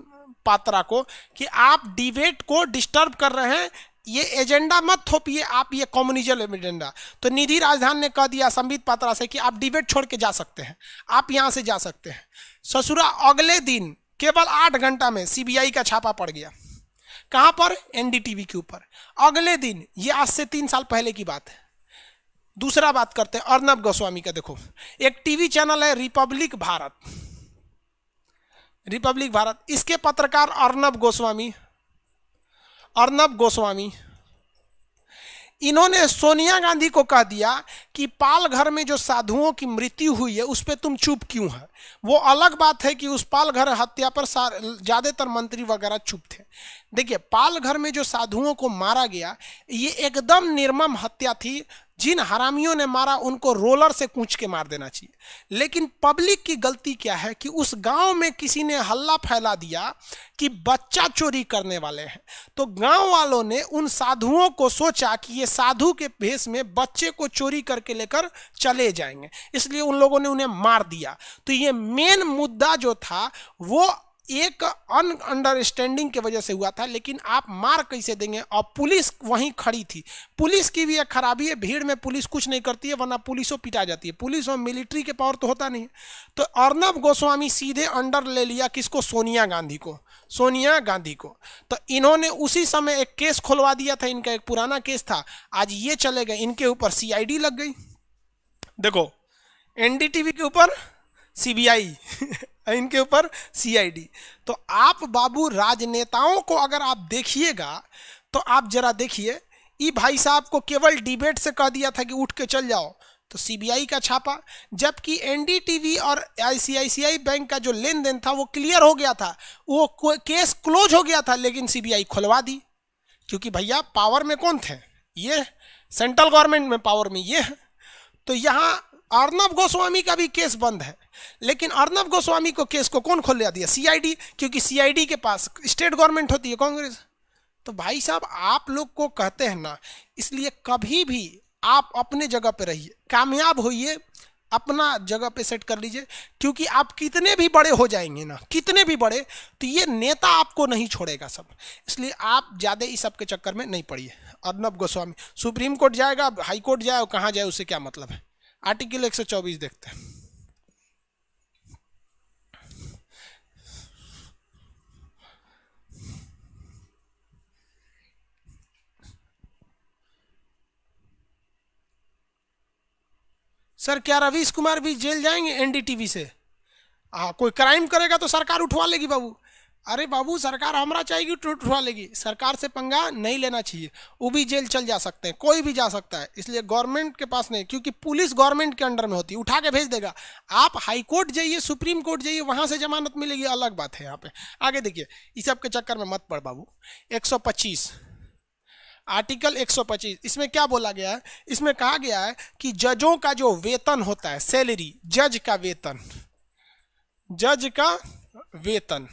A: पात्रा को, कि आप डिबेट को डिस्टर्ब कर रहे हैं, ये एजेंडा मत थोपिए आप, ये कम्युनिज्म एजेंडा। तो निधि राजदान ने कह दिया संबित पात्रा से कि आप डिबेट छोड़ के जा सकते हैं, आप यहां से जा सकते हैं। ससुरा अगले दिन केवल 8 घंटा में सीबीआई का छापा पड़ गया। कहां पर? एनडीटीवी के ऊपर। अगले दिन, ये आज से 3 साल पहले की बात है। दूसरा बात करते हैं अर्नब गोस्वामी का। देखो, एक टीवी चैनल है रिपब्लिक भारत, रिपब्लिक भारत। इसके पत्रकार अर्नब गोस्वामी, अर्नब गोस्वामी, इन्होंने सोनिया गांधी को कह दिया कि पालघर में जो साधुओं की मृत्यु हुई है उस पर तुम चुप क्यों है। वो अलग बात है कि उस पालघर हत्या पर ज्यादातर मंत्री वगैरह चुप थे। देखिए, पालघर में जो साधुओं को मारा गया, ये एकदम निर्मम हत्या थी। जिन हरामियों ने मारा उनको रोलर से कूच के मार देना चाहिए। लेकिन पब्लिक की गलती क्या है कि उस गांव में किसी ने हल्ला फैला दिया कि बच्चा चोरी करने वाले हैं। तो गांव वालों ने उन साधुओं को सोचा कि ये साधु के भेष में बच्चे को चोरी करके लेकर चले जाएंगे, इसलिए उन लोगों ने उन्हें मार दिया। तो ये मेन मुद्दा जो था वो एक अंडरस्टैंडिंग की वजह से हुआ था। लेकिन आप मार कैसे देंगे? और पुलिस वहीं खड़ी थी। पुलिस की भी एक खराबी है, भीड़ में पुलिस कुछ नहीं करती है, वरना पुलिसों पिटा जाती है। पुलिस और मिलिट्री के पावर तो होता नहीं है। तो अर्नब गोस्वामी सीधे अंडर ले लिया किसको? सोनिया गांधी को, सोनिया गांधी को। तो इन्होंने उसी समय एक केस खुलवा दिया था, इनका एक पुराना केस था। आज ये चले गए, इनके ऊपर सीआईडी लग गई। देखो, एनडीटीवी के ऊपर सीबीआई इनके ऊपर सीआईडी। तो आप बाबू राजनेताओं को अगर आप देखिएगा तो आप जरा देखिए, ये भाई साहब को केवल डिबेट से कह दिया था कि उठ के चल जाओ, तो सीबीआई का छापा। जबकि एनडीटीवी और आईसीआईसीआई बैंक का जो लेन देन था वो क्लियर हो गया था, वो केस क्लोज हो गया था, लेकिन सीबीआई खुलवा दी। क्योंकि भैया पावर में कौन थे? ये सेंट्रल गवर्नमेंट में पावर में ये है। तो यहाँ अर्नब गोस्वामी का भी केस बंद है, लेकिन अर्नब गोस्वामी को केस को कौन खोल दिया? सीआईडी। क्योंकि सीआईडी के पास स्टेट गवर्नमेंट होती है, कांग्रेस। तो भाई साहब, आप लोग को कहते हैं ना, इसलिए कभी भी आप अपने जगह पे रहिए, कामयाब होइए, अपना जगह पे सेट कर लीजिए। क्योंकि आप कितने भी बड़े हो जाएंगे ना, कितने भी बड़े, तो ये नेता आपको नहीं छोड़ेगा सब। इसलिए आप ज़्यादा इस सब के चक्कर में नहीं पड़िए। अर्नब गोस्वामी सुप्रीम कोर्ट जाएगा, हाई कोर्ट जाए, कहाँ जाए, उससे क्या मतलब है। आर्टिकल 124 देखते हैं। सर, क्या रवीश कुमार भी जेल जाएंगे एनडीटीवी से? कोई क्राइम करेगा तो सरकार उठवा लेगी बाबू। अरे बाबू सरकार हमरा चाहिए तो उठवा लेगी, सरकार से पंगा नहीं लेना चाहिए, वो भी जेल चल जा सकते हैं, कोई भी जा सकता है, इसलिए गवर्नमेंट के पास नहीं, क्योंकि पुलिस गवर्नमेंट के अंडर में होती है, उठा के भेज देगा। आप हाई कोर्ट जाइए, सुप्रीम कोर्ट जाइए, वहां से जमानत मिलेगी, अलग बात है। यहाँ पे आगे देखिए, इस सब के चक्कर में मत पड़ बाबू। 125 आर्टिकल 125, इसमें क्या बोला गया है? इसमें कहा गया है कि जजों का जो वेतन होता है, सैलरी, जज का वेतन, जज का वेतन,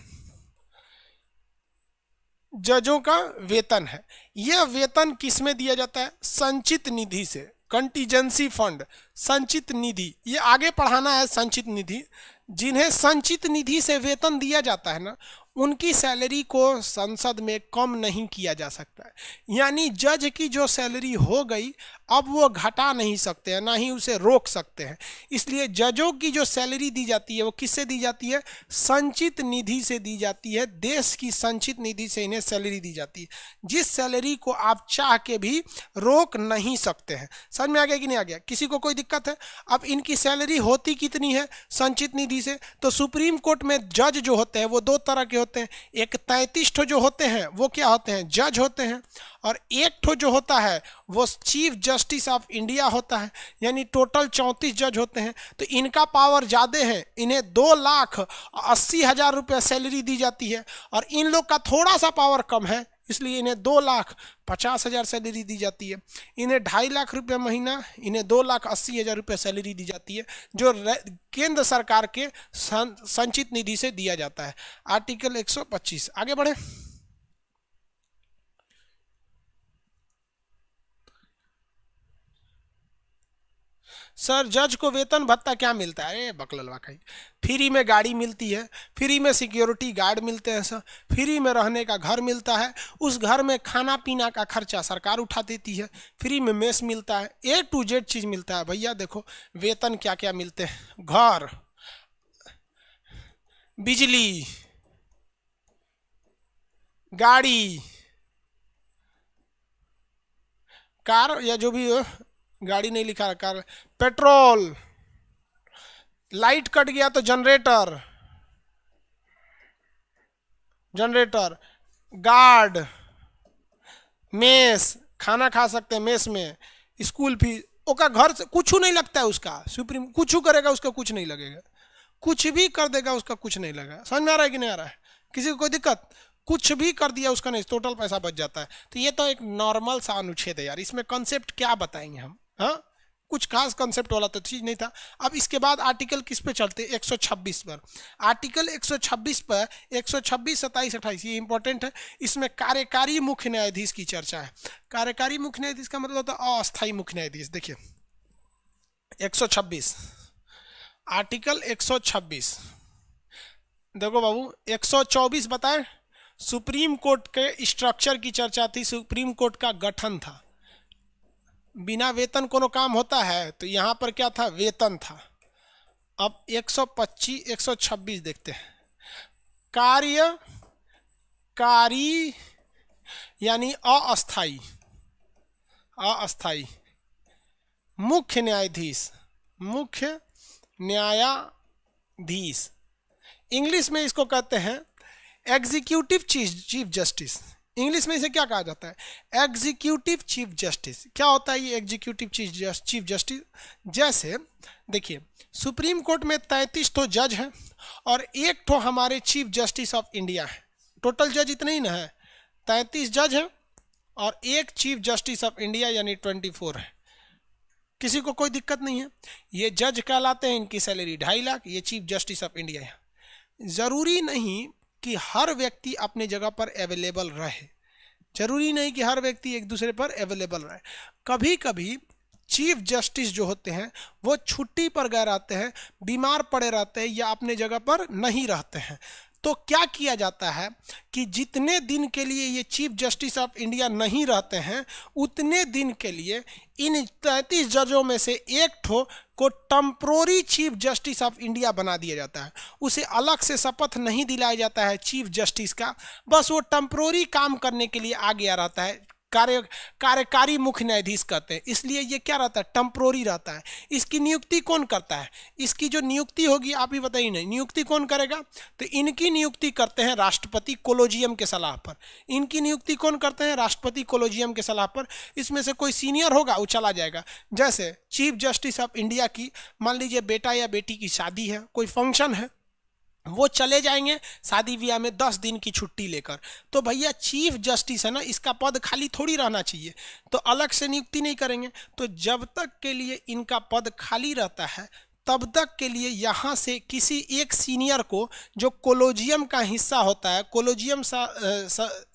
A: जजों का वेतन है, यह वेतन किस में दिया जाता है? संचित निधि से, कंटीजेंसी फंड, संचित निधि, ये आगे पढ़ाना है। संचित निधि, जिन्हें संचित निधि से वेतन दिया जाता है ना, उनकी सैलरी को संसद में कम नहीं किया जा सकता है। यानी जज की जो सैलरी हो गई, अब वो घटा नहीं सकते हैं, ना ही उसे रोक सकते हैं। इसलिए जजों की जो सैलरी दी जाती है वो किससे दी जाती है? संचित निधि से दी जाती है। देश की संचित निधि से इन्हें सैलरी दी जाती है, जिस सैलरी को आप चाह के भी रोक नहीं सकते हैं। समझ में आ गया कि नहीं आ गया? किसी को कोई दिक्कत है? अब इनकी सैलरी होती कितनी है संचित निधि से? तो सुप्रीम कोर्ट में जज जो होते हैं वो दो तरह के होते हैं। एक 33 ठो जो होते हैं वो क्या होते हैं? जज होते हैं। और एक ठो जो होता है वो चीफ जस्टिस ऑफ इंडिया होता है। यानी टोटल 34 जज होते हैं। तो इनका पावर ज़्यादा है, इन्हें 2,80,000 रुपये सैलरी दी जाती है। और इन लोग का थोड़ा सा पावर कम है, इसलिए इन्हें 2,50,000 सैलरी दी जाती है। इन्हें 2.5 लाख रुपये महीना, इन्हें 2,80,000 रुपये सैलरी दी जाती है, जो केंद्र सरकार के संचित निधि से दिया जाता है। आर्टिकल 125, आगे बढ़े। सर जज को वेतन भत्ता क्या मिलता है? बकललवा कहीं, फ्री में गाड़ी मिलती है, फ्री में सिक्योरिटी गार्ड मिलते हैं सर, फ्री में रहने का घर मिलता है, उस घर में खाना पीना का खर्चा सरकार उठा देती है, फ्री में मेस मिलता है, A to Z चीज़ मिलता है। भैया देखो वेतन क्या क्या मिलते हैं, घर, बिजली, गाड़ी, कार, या जो भी गाड़ी नहीं लिखा है, कार, पेट्रोल, लाइट कट गया तो जनरेटर, जनरेटर, गार्ड, मेस, खाना खा सकते हैं मेस में, स्कूल फीस, ओका घर से कुछ नहीं लगता है उसका। सुप्रीम कुछ करेगा उसका कुछ नहीं लगेगा, कुछ भी कर देगा उसका कुछ नहीं लगेगा। समझ में आ रहा है कि नहीं आ रहा है? किसी को कोई दिक्कत? कुछ भी कर दिया उसका नहीं, टोटल पैसा बच जाता है। तो ये तो एक नॉर्मल सा अनुच्छेद है यार, इसमें कॉन्सेप्ट क्या बताएंगे हम? हाँ, कुछ खास कॉन्सेप्ट वाला तो चीज नहीं था। अब इसके बाद आर्टिकल किस पे चलते? 126 पर। आर्टिकल 126 पर 126, 27, 28 ये इंपॉर्टेंट है। इसमें कार्यकारी मुख्य न्यायाधीश की चर्चा है। कार्यकारी मुख्य न्यायाधीश का मतलब होता है अस्थायी मुख्य न्यायाधीश। देखिए 126, आर्टिकल 126, देखो बाबू 124 बताए सुप्रीम कोर्ट के स्ट्रक्चर की चर्चा थी, सुप्रीम कोर्ट का गठन था। बिना वेतन कोनो काम होता है? तो यहां पर क्या था? वेतन था। अब 125, 126 देखते हैं। कार्यकारी यानी अस्थाई, अस्थाई मुख्य न्यायाधीश, मुख्य न्यायाधीश, इंग्लिश में इसको कहते हैं एग्जीक्यूटिव चीफ जस्टिस। इंग्लिश में इसे क्या कहा जाता है? Executive chief justice. क्या होता है ये एग्जीक्यूटिव चीफ जस्टिस? जैसे देखिए सुप्रीम कोर्ट में 33 तो जज हैं और एक तो हमारे चीफ जस्टिस ऑफ इंडिया है। टोटल जज इतने ही ना है, 33 जज हैं और एक चीफ जस्टिस ऑफ इंडिया यानी 24 है। किसी को कोई दिक्कत नहीं है? ये जज कहलाते हैं, इनकी सैलरी 2.5 लाख, ये चीफ जस्टिस ऑफ इंडिया है। जरूरी नहीं कि हर व्यक्ति अपने जगह पर अवेलेबल रहे, जरूरी नहीं कि हर व्यक्ति एक दूसरे पर अवेलेबल रहे। कभी कभी चीफ जस्टिस जो होते हैं वो छुट्टी पर गए रहते हैं, बीमार पड़े रहते हैं या अपने जगह पर नहीं रहते हैं। तो क्या किया जाता है कि जितने दिन के लिए ये चीफ जस्टिस ऑफ इंडिया नहीं रहते हैं, उतने दिन के लिए इन 33 जजों में से एक ठो को temporary chief justice of India बना दिया जाता है। उसे अलग से शपथ नहीं दिलाया जाता है चीफ जस्टिस का, बस वो टेम्पोररी काम करने के लिए आ गया रहता है। कार्यकारी मुख्य न्यायाधीश कहते हैं। इसलिए ये क्या रहता है, टेम्पोररी रहता है। इसकी नियुक्ति कौन करता है, इसकी जो नियुक्ति होगी आप ही बताइए नहीं, नियुक्ति कौन करेगा, तो इनकी नियुक्ति करते हैं राष्ट्रपति कोलोजियम के सलाह पर। इनकी नियुक्ति कौन करते हैं, राष्ट्रपति कोलोजियम के सलाह पर। इसमें से कोई सीनियर होगा वो चला जाएगा। जैसे चीफ जस्टिस ऑफ इंडिया की मान लीजिए बेटा या बेटी की शादी है, कोई फंक्शन है, वो चले जाएंगे शादी ब्याह में 10 दिन की छुट्टी लेकर। तो भैया चीफ जस्टिस है ना, इसका पद खाली थोड़ी रहना चाहिए, तो अलग से नियुक्ति नहीं करेंगे। तो जब तक के लिए इनका पद खाली रहता है तब तक के लिए यहाँ से किसी एक सीनियर को, जो कोलोजियम का हिस्सा होता है, कोलोजियम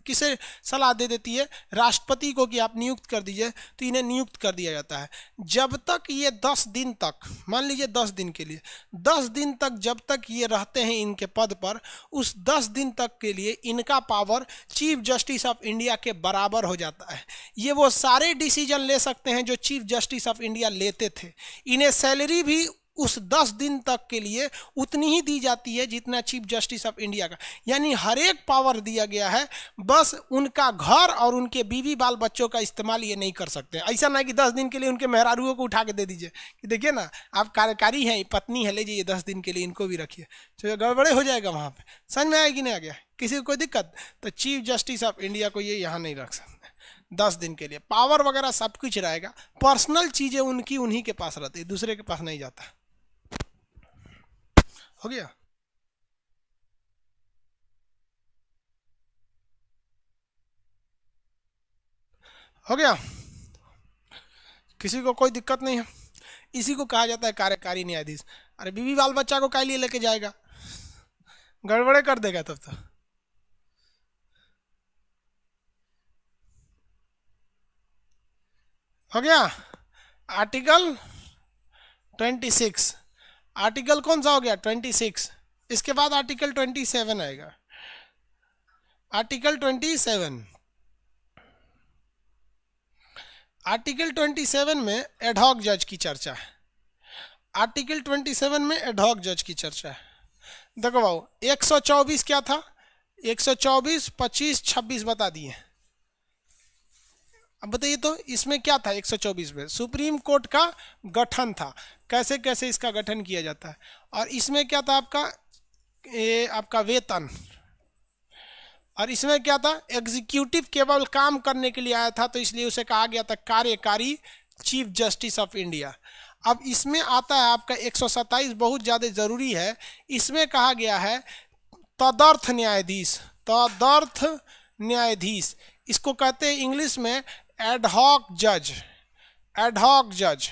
A: किसे सलाह दे देती है, राष्ट्रपति को, कि आप नियुक्त कर दीजिए, तो इन्हें नियुक्त कर दिया जाता है। जब तक ये 10 दिन तक, मान लीजिए 10 दिन के लिए, 10 दिन तक जब तक ये रहते हैं इनके पद पर, उस 10 दिन तक के लिए इनका power chief justice of India के बराबर हो जाता है। ये वो सारे डिसीजन ले सकते हैं जो चीफ जस्टिस ऑफ इंडिया लेते थे। इन्हें सैलरी भी उस 10 दिन तक के लिए उतनी ही दी जाती है जितना चीफ जस्टिस ऑफ इंडिया का, यानी हर एक पावर दिया गया है। बस उनका घर और उनके बीवी बाल बच्चों का इस्तेमाल ये नहीं कर सकते। ऐसा ना कि 10 दिन के लिए उनके मेहरारुओं को उठा के दे दीजिए कि देखिए ना आप कार्यकारी हैं, पत्नी है, ले जाइए 10 दिन के लिए इनको भी रखिए, तो गड़बड़े हो जाएगा वहाँ पे। समझ में आएगी नहीं, आ गया किसी को कोई दिक्कत, तो चीफ जस्टिस ऑफ इंडिया को ये यहाँ नहीं रख सकते 10 दिन के लिए। पावर वगैरह सब कुछ रहेगा, पर्सनल चीज़ें उनकी उन्हीं के पास रहती है, दूसरे के पास नहीं जाता। हो गया। हो गया, किसी को कोई दिक्कत नहीं है। इसी को कहा जाता है कार्यकारी न्यायाधीश। अरे बीवी बाल बच्चा को काय लिए लेके जाएगा, गड़बड़े कर देगा तब तो। हो गया। आर्टिकल 26, आर्टिकल कौन सा हो गया 26। इसके बाद आर्टिकल 27 आएगा। आर्टिकल 27, आर्टिकल 27 में एडहॉक जज की चर्चा है। आर्टिकल 27 में एडहॉक जज की चर्चा है। देखो बाबू 124 क्या था, 124, 25, 26 बता दिए। अब बताइए तो इसमें क्या था। 124 में सुप्रीम कोर्ट का गठन था, कैसे कैसे इसका गठन किया जाता है। और इसमें क्या था आपका, ये आपका वेतन। और इसमें क्या था, एग्जीक्यूटिव केवल काम करने के लिए आया था, तो इसलिए उसे कहा गया था कार्यकारी चीफ जस्टिस ऑफ इंडिया। अब इसमें आता है आपका 127, बहुत ज़्यादा ज़रूरी है। इसमें कहा गया है तदर्थ न्यायाधीश। तदर्थ न्यायाधीश इसको कहते हैं इंग्लिश में एडहॉक जज। एडहॉक जज,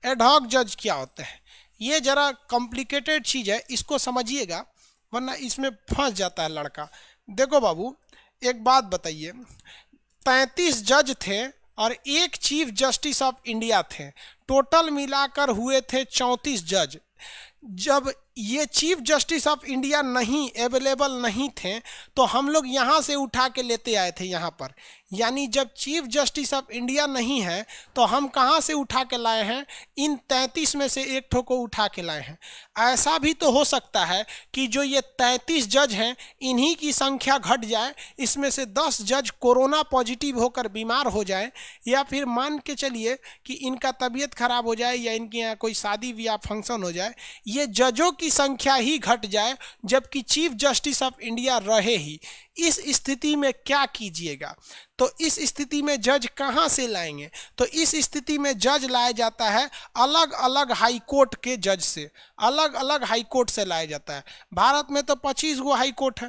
A: एडहॉक जज क्या होता है, ये जरा कॉम्प्लिकेटेड चीज़ है, इसको समझिएगा वरना इसमें फंस जाता है लड़का। देखो बाबू एक बात बताइए, 33 जज थे और एक चीफ जस्टिस ऑफ इंडिया थे, टोटल मिलाकर हुए थे 34 जज। जब ये चीफ जस्टिस ऑफ इंडिया नहीं अवेलेबल नहीं थे तो हम लोग यहाँ से उठा के लेते आए थे यहाँ पर। यानी जब चीफ जस्टिस ऑफ इंडिया नहीं है तो हम कहाँ से उठा के लाए हैं, इन 33 में से एक ठो को उठा के लाए हैं। ऐसा भी तो हो सकता है कि जो ये 33 जज हैं इन्हीं की संख्या घट जाए, इसमें से 10 जज कोरोना पॉजिटिव होकर बीमार हो जाए, या फिर मान के चलिए कि इनका तबीयत खराब हो जाए या इनके यहाँ कोई शादी ब्याह फंक्शन हो जाए, ये जजों की संख्या ही घट जाए जबकि चीफ जस्टिस ऑफ इंडिया रहे ही। इस स्थिति में क्या कीजिएगा, तो इस स्थिति में जज कहाँ से लाएंगे, तो इस स्थिति में जज लाया जाता है अलग अलग हाई कोर्ट के जज से, अलग अलग हाई कोर्ट से लाया जाता है। भारत में तो 25 गो हाई कोर्ट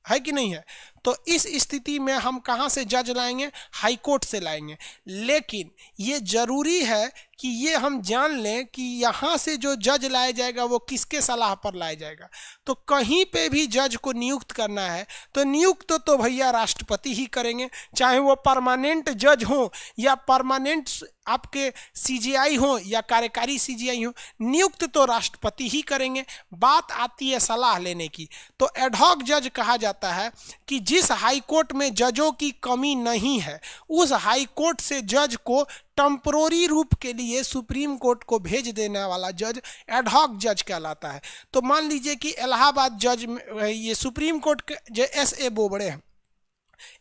A: है कि नहीं है, तो इस स्थिति में हम कहाँ से जज लाएंगे, हाई कोर्ट से लाएंगे। लेकिन ये जरूरी है कि ये हम जान लें कि यहाँ से जो जज लाया जाएगा वो किसके सलाह पर लाया जाएगा। तो कहीं पे भी जज को नियुक्त करना है तो नियुक्त तो भैया राष्ट्रपति ही करेंगे, चाहे वो परमानेंट जज हो या परमानेंट आपके सीजीआई हो या कार्यकारी सीजीआई हो, नियुक्त तो राष्ट्रपति ही करेंगे। बात आती है सलाह लेने की, तो एडहॉक जज कहा जाता है कि जिस हाई कोर्ट में जजों की कमी नहीं है उस हाई कोर्ट से जज को टेम्पोररी रूप के लिए सुप्रीम कोर्ट को भेज देने वाला जज एडहॉक जज कहलाता है। तो मान लीजिए कि इलाहाबाद जज, ये सुप्रीम कोर्ट के जो एस.ए. बोबड़े हैं,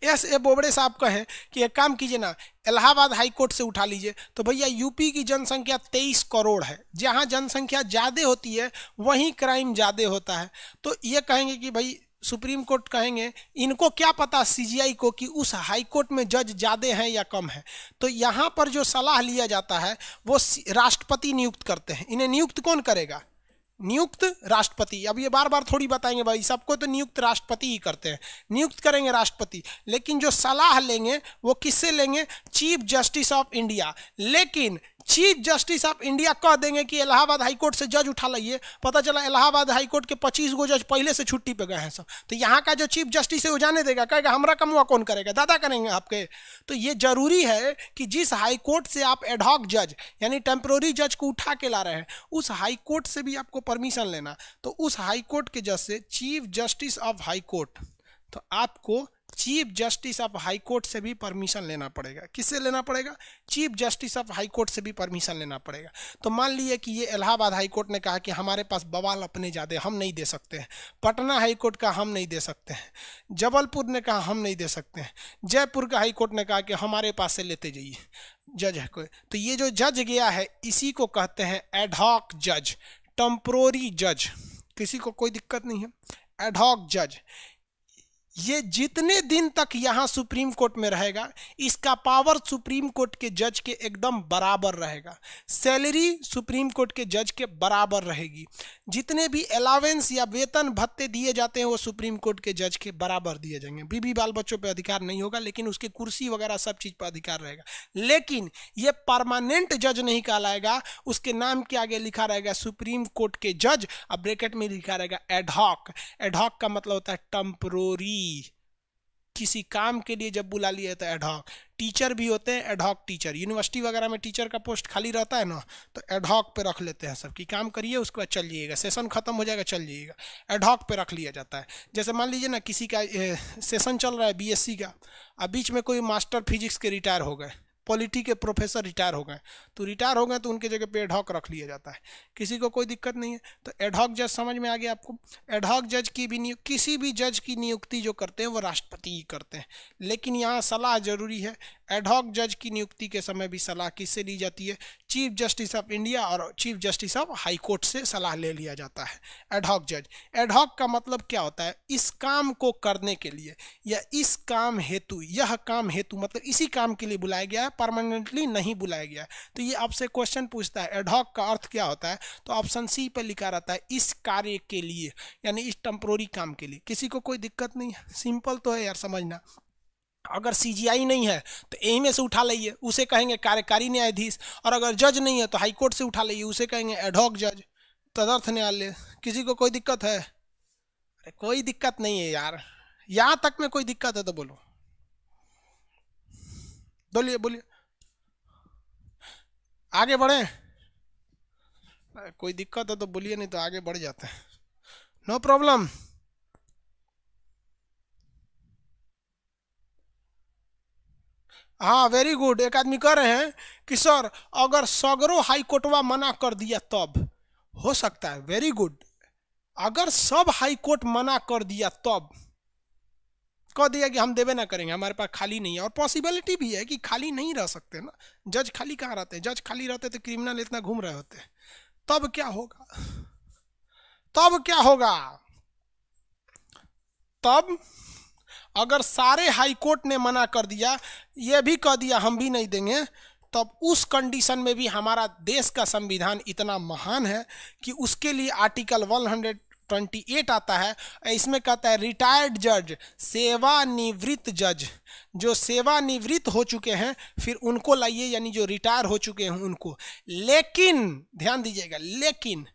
A: एस ए बोबड़े साहब कहें कि एक काम कीजिए ना, इलाहाबाद हाई कोर्ट से उठा लीजिए, तो भैया यूपी की जनसंख्या 23 करोड़ है, जहां जनसंख्या ज़्यादा होती है वहीं क्राइम ज़्यादा होता है। तो ये कहेंगे कि भाई सुप्रीम कोर्ट कहेंगे इनको क्या पता सीजीआई को कि उस हाई कोर्ट में जज ज़्यादा हैं या कम है। तो यहाँ पर जो सलाह लिया जाता है वो राष्ट्रपति नियुक्त करते हैं। इन्हें नियुक्त कौन करेगा? नियुक्त राष्ट्रपति। अब ये बार बार थोड़ी बताएंगे भाई सबको, तो नियुक्त राष्ट्रपति ही करते हैं, नियुक्त करेंगे राष्ट्रपति। लेकिन जो सलाह लेंगे वो किससे लेंगे? Chief justice of India. लेकिन चीफ जस्टिस ऑफ इंडिया कह देंगे कि इलाहाबाद हाईकोर्ट से जज उठा लाइए, पता चला इलाहाबाद हाईकोर्ट के 25 गो जज पहले से छुट्टी पे गए हैं सब, तो यहाँ का जो चीफ जस्टिस है वो जाने देगा, कहेगा हमरा कमुआ कौन करेगा, दादा करेंगे आपके। तो ये जरूरी है कि जिस हाईकोर्ट से आप एडहॉक जज यानी टेम्प्रोरी जज को उठा के ला रहे हैं उस हाईकोर्ट से भी आपको परमिशन लेना। तो उस हाईकोर्ट के जज से चीफ जस्टिस ऑफ हाईकोर्ट, तो आपको chief justice of high court से भी परमिशन लेना पड़ेगा। किससे लेना पड़ेगा? Chief justice of high court से भी परमिशन लेना पड़ेगा। तो मान लीजिए कि ये इलाहाबाद हाई कोर्ट ने कहा कि हमारे पास बवाल अपने ज़्यादा, हम नहीं दे सकते हैं। पटना हाई कोर्ट का हम नहीं दे सकते हैं। जबलपुर ने कहा हम नहीं दे सकते हैं। जयपुर का हाई कोर्ट ने कहा कि हमारे पास से लेते जाइए जज है कोई। तो ये जो जज गया है इसी को कहते हैं एडहॉक जज, टेम्पोररी जज। किसी को कोई दिक्कत नहीं है। एडहॉक जज ये जितने दिन तक यहाँ सुप्रीम कोर्ट में रहेगा इसका पावर सुप्रीम कोर्ट के जज के एकदम बराबर रहेगा। सैलरी सुप्रीम कोर्ट के जज के बराबर रहेगी। जितने भी अलावेंस या वेतन भत्ते दिए जाते हैं वो सुप्रीम कोर्ट के जज के बराबर दिए जाएंगे। बीबी बाल बच्चों पे अधिकार नहीं होगा लेकिन उसके कुर्सी वगैरह सब चीज़ पर अधिकार रहेगा। लेकिन ये परमानेंट जज नहीं कहलाएगा, उसके नाम के आगे लिखा रहेगा सुप्रीम कोर्ट के जज और ब्रैकेट में लिखा रहेगा एडहॉक। एडहॉक का मतलब होता है टेम्परोरी, किसी काम के लिए जब बुला लिया तो एडहॉक। टीचर भी होते हैं एडहॉक टीचर, यूनिवर्सिटी वगैरह में टीचर का पोस्ट खाली रहता है ना, तो एडहॉक पे रख लेते हैं सब कि काम करिए उसके बाद चल जाइएगा, सेशन खत्म हो जाएगा चल जाइएगा, एडहॉक पे रख लिया जाता है। जैसे मान लीजिए ना किसी का सेशन चल रहा है बीएससी का, अब बीच में कोई मास्टर फिजिक्स के रिटायर हो गए, पॉलिटी के प्रोफेसर रिटायर हो गए, तो उनके जगह पे एडहॉक रख लिया जाता है, किसी को कोई दिक्कत नहीं है। तो एडहॉक जज समझ में आ गया आपको। एडहॉक जज की भी किसी भी जज की नियुक्ति जो करते हैं वो राष्ट्रपति ही करते हैं। लेकिन यहाँ सलाह जरूरी है। एडहॉक जज की नियुक्ति के समय भी सलाह किससे ली जाती है? चीफ जस्टिस ऑफ इंडिया और chief justice of high court से सलाह ले लिया जाता है। एडहॉक जज, एडहॉक का मतलब क्या होता है? इस काम को करने के लिए या इस काम हेतु, यह काम हेतु मतलब इसी काम के लिए बुलाया गया है, परमानेंटली नहीं बुलाया गया है। तो ये आपसे क्वेश्चन पूछता है एडहॉक का अर्थ क्या होता है, तो ऑप्शन सी पे लिखा रहता है इस कार्य के लिए यानी इस टेम्पोररी काम के लिए। किसी को कोई दिक्कत नहीं है, सिंपल तो है यार समझना। अगर सीजीआई नहीं है तो यहीं में से उठा लाइए, उसे कहेंगे कार्यकारी न्यायाधीश, और अगर जज नहीं है तो हाईकोर्ट से उठा लाइए, उसे कहेंगे एडहॉक जज, तदर्थ न्यायालय। किसी को कोई दिक्कत है? अरे कोई दिक्कत नहीं है यार, यहां तक में कोई दिक्कत है तो बोलो, बोलिए बोलिए, आगे बढ़े। कोई दिक्कत है तो बोलिए, नहीं तो आगे बढ़ जाते हैं, नो प्रॉब्लम। हाँ वेरी गुड। एक आदमी कह रहे हैं कि सर अगर सगरो हाई कोर्टवा मना कर दिया तब हो सकता है। Very good. अगर सब हाई कोर्ट मना कर दिया तब कह दिया कि हम देवे ना करेंगे, हमारे पास खाली नहीं है, और पॉसिबिलिटी भी है कि खाली नहीं रह सकते ना, जज खाली कहाँ रहते हैं? जज खाली रहते तो क्रिमिनल इतना घूम रहे होते। तब क्या होगा? तब क्या होगा? तब अगर सारे हाई कोर्ट ने मना कर दिया, ये भी कह दिया हम भी नहीं देंगे, तब उस कंडीशन में भी हमारा देश का संविधान इतना महान है कि उसके लिए आर्टिकल 128 आता है। इसमें कहता है रिटायर्ड जज, सेवानिवृत्त जज, जो सेवानिवृत्त हो चुके हैं फिर उनको लाइए, यानी जो रिटायर हो चुके हैं उनको। लेकिन ध्यान दीजिएगा, लेकिन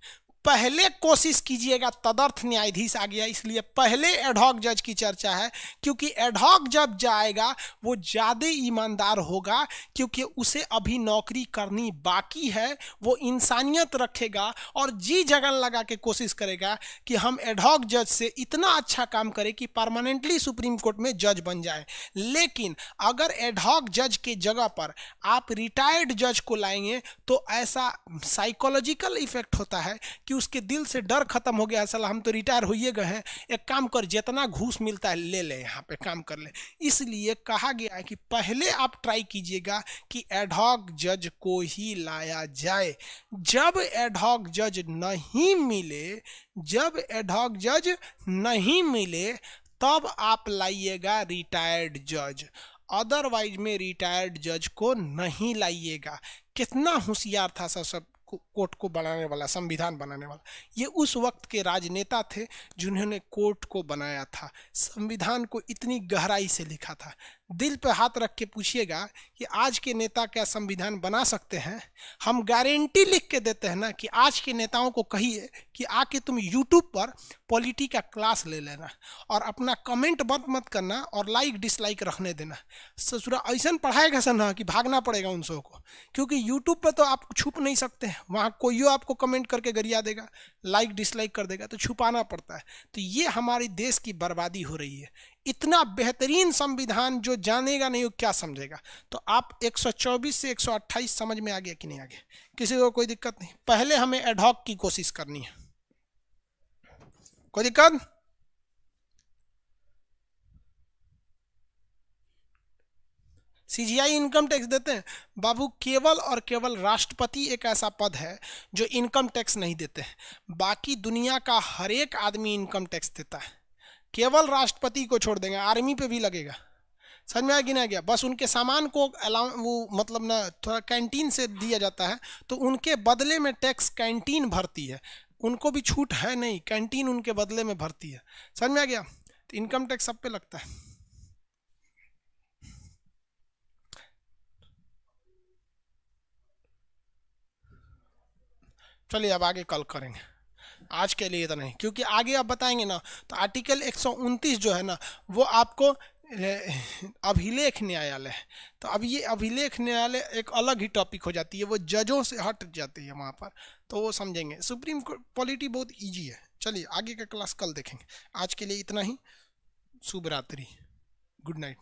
A: पहले कोशिश कीजिएगा, तदर्थ न्यायाधीश आ गया इसलिए पहले एडहॉक जज की चर्चा है, क्योंकि एडहॉक जब जाएगा वो ज़्यादा ईमानदार होगा, क्योंकि उसे अभी नौकरी करनी बाकी है। वो इंसानियत रखेगा और जी जगन लगा के कोशिश करेगा कि हम एडहॉक जज से इतना अच्छा काम करें कि परमानेंटली सुप्रीम कोर्ट में जज बन जाए। लेकिन अगर एडहॉक जज के जगह पर आप रिटायर्ड जज को लाएंगे तो ऐसा साइकोलॉजिकल इफेक्ट होता है, कि उसके दिल से डर खत्म हो गया, साला हम तो रिटायर होइए गए हैं, एक काम कर जितना घूस मिलता है ले ले, यहाँ पे काम कर ले। इसलिए कहा गया है कि पहले आप ट्राई कीजिएगा कि एडहॉक जज को ही लाया जाए। जब एडहॉक जज नहीं मिले, जब एडहॉक जज नहीं मिले तब आप लाइएगा रिटायर्ड जज, अदरवाइज में रिटायर्ड जज को नहीं लाइएगा। कितना होशियार था सब कोर्ट को बनाने वाला, संविधान बनाने वाला। ये उस वक्त के राजनेता थे जिन्होंने कोर्ट को बनाया था, संविधान को इतनी गहराई से लिखा था। दिल पे हाथ रख के पूछिएगा कि आज के नेता क्या संविधान बना सकते हैं? हम गारंटी लिख के देते हैं ना कि आज के नेताओं को कहिए कि आके तुम यूट्यूब पर पॉलिटी का क्लास ले लेना और अपना कमेंट मत करना और लाइक डिसलाइक रखने देना। ससुरा ऐसा पढ़ाएगा सर ना कि भागना पड़ेगा उन सबको, क्योंकि यूट्यूब पर तो आप छुप नहीं सकते हैं, वहाँ कोई आपको कमेंट करके गरिया देगा, लाइक डिसलाइक कर देगा, तो छुपाना पड़ता है। तो ये हमारे देश की बर्बादी हो रही है। इतना बेहतरीन संविधान जो जानेगा नहीं वो क्या समझेगा। तो आप 124 से 128 समझ में आ गया कि नहीं आ गया? किसी को कोई दिक्कत नहीं? पहले हमें एडहॉक की कोशिश करनी है, कोई दिक्कत? सीजीआई इनकम टैक्स देते हैं बाबू, केवल और केवल राष्ट्रपति एक ऐसा पद है जो इनकम टैक्स नहीं देते हैं। बाकी दुनिया का हर एक आदमी इनकम टैक्स देता है, केवल राष्ट्रपति को छोड़ देंगे। आर्मी पे भी लगेगा, समझ में आ गया ना? गया बस उनके सामान को वो मतलब ना थोड़ा कैंटीन से दिया जाता है, तो उनके बदले में टैक्स कैंटीन भरती है, उनको भी छूट है नहीं, कैंटीन उनके बदले में भरती है। समझ में आ गया? तो इनकम टैक्स सब पे लगता है। चलिए अब आगे कल करेंगे, आज के लिए तो नहीं, क्योंकि आगे आप बताएंगे ना तो आर्टिकल 129 जो है ना वो आपको अभिलेख न्यायालय है। तो अब ये अभिलेख न्यायालय एक अलग ही टॉपिक हो जाती है, वो जजों से हट जाती है वहाँ पर, तो वो समझेंगे। सुप्रीम पॉलिटी बहुत इजी है। चलिए आगे का क्लास कल देखेंगे, आज के लिए इतना ही। शुभ रात्रि, गुड नाइट।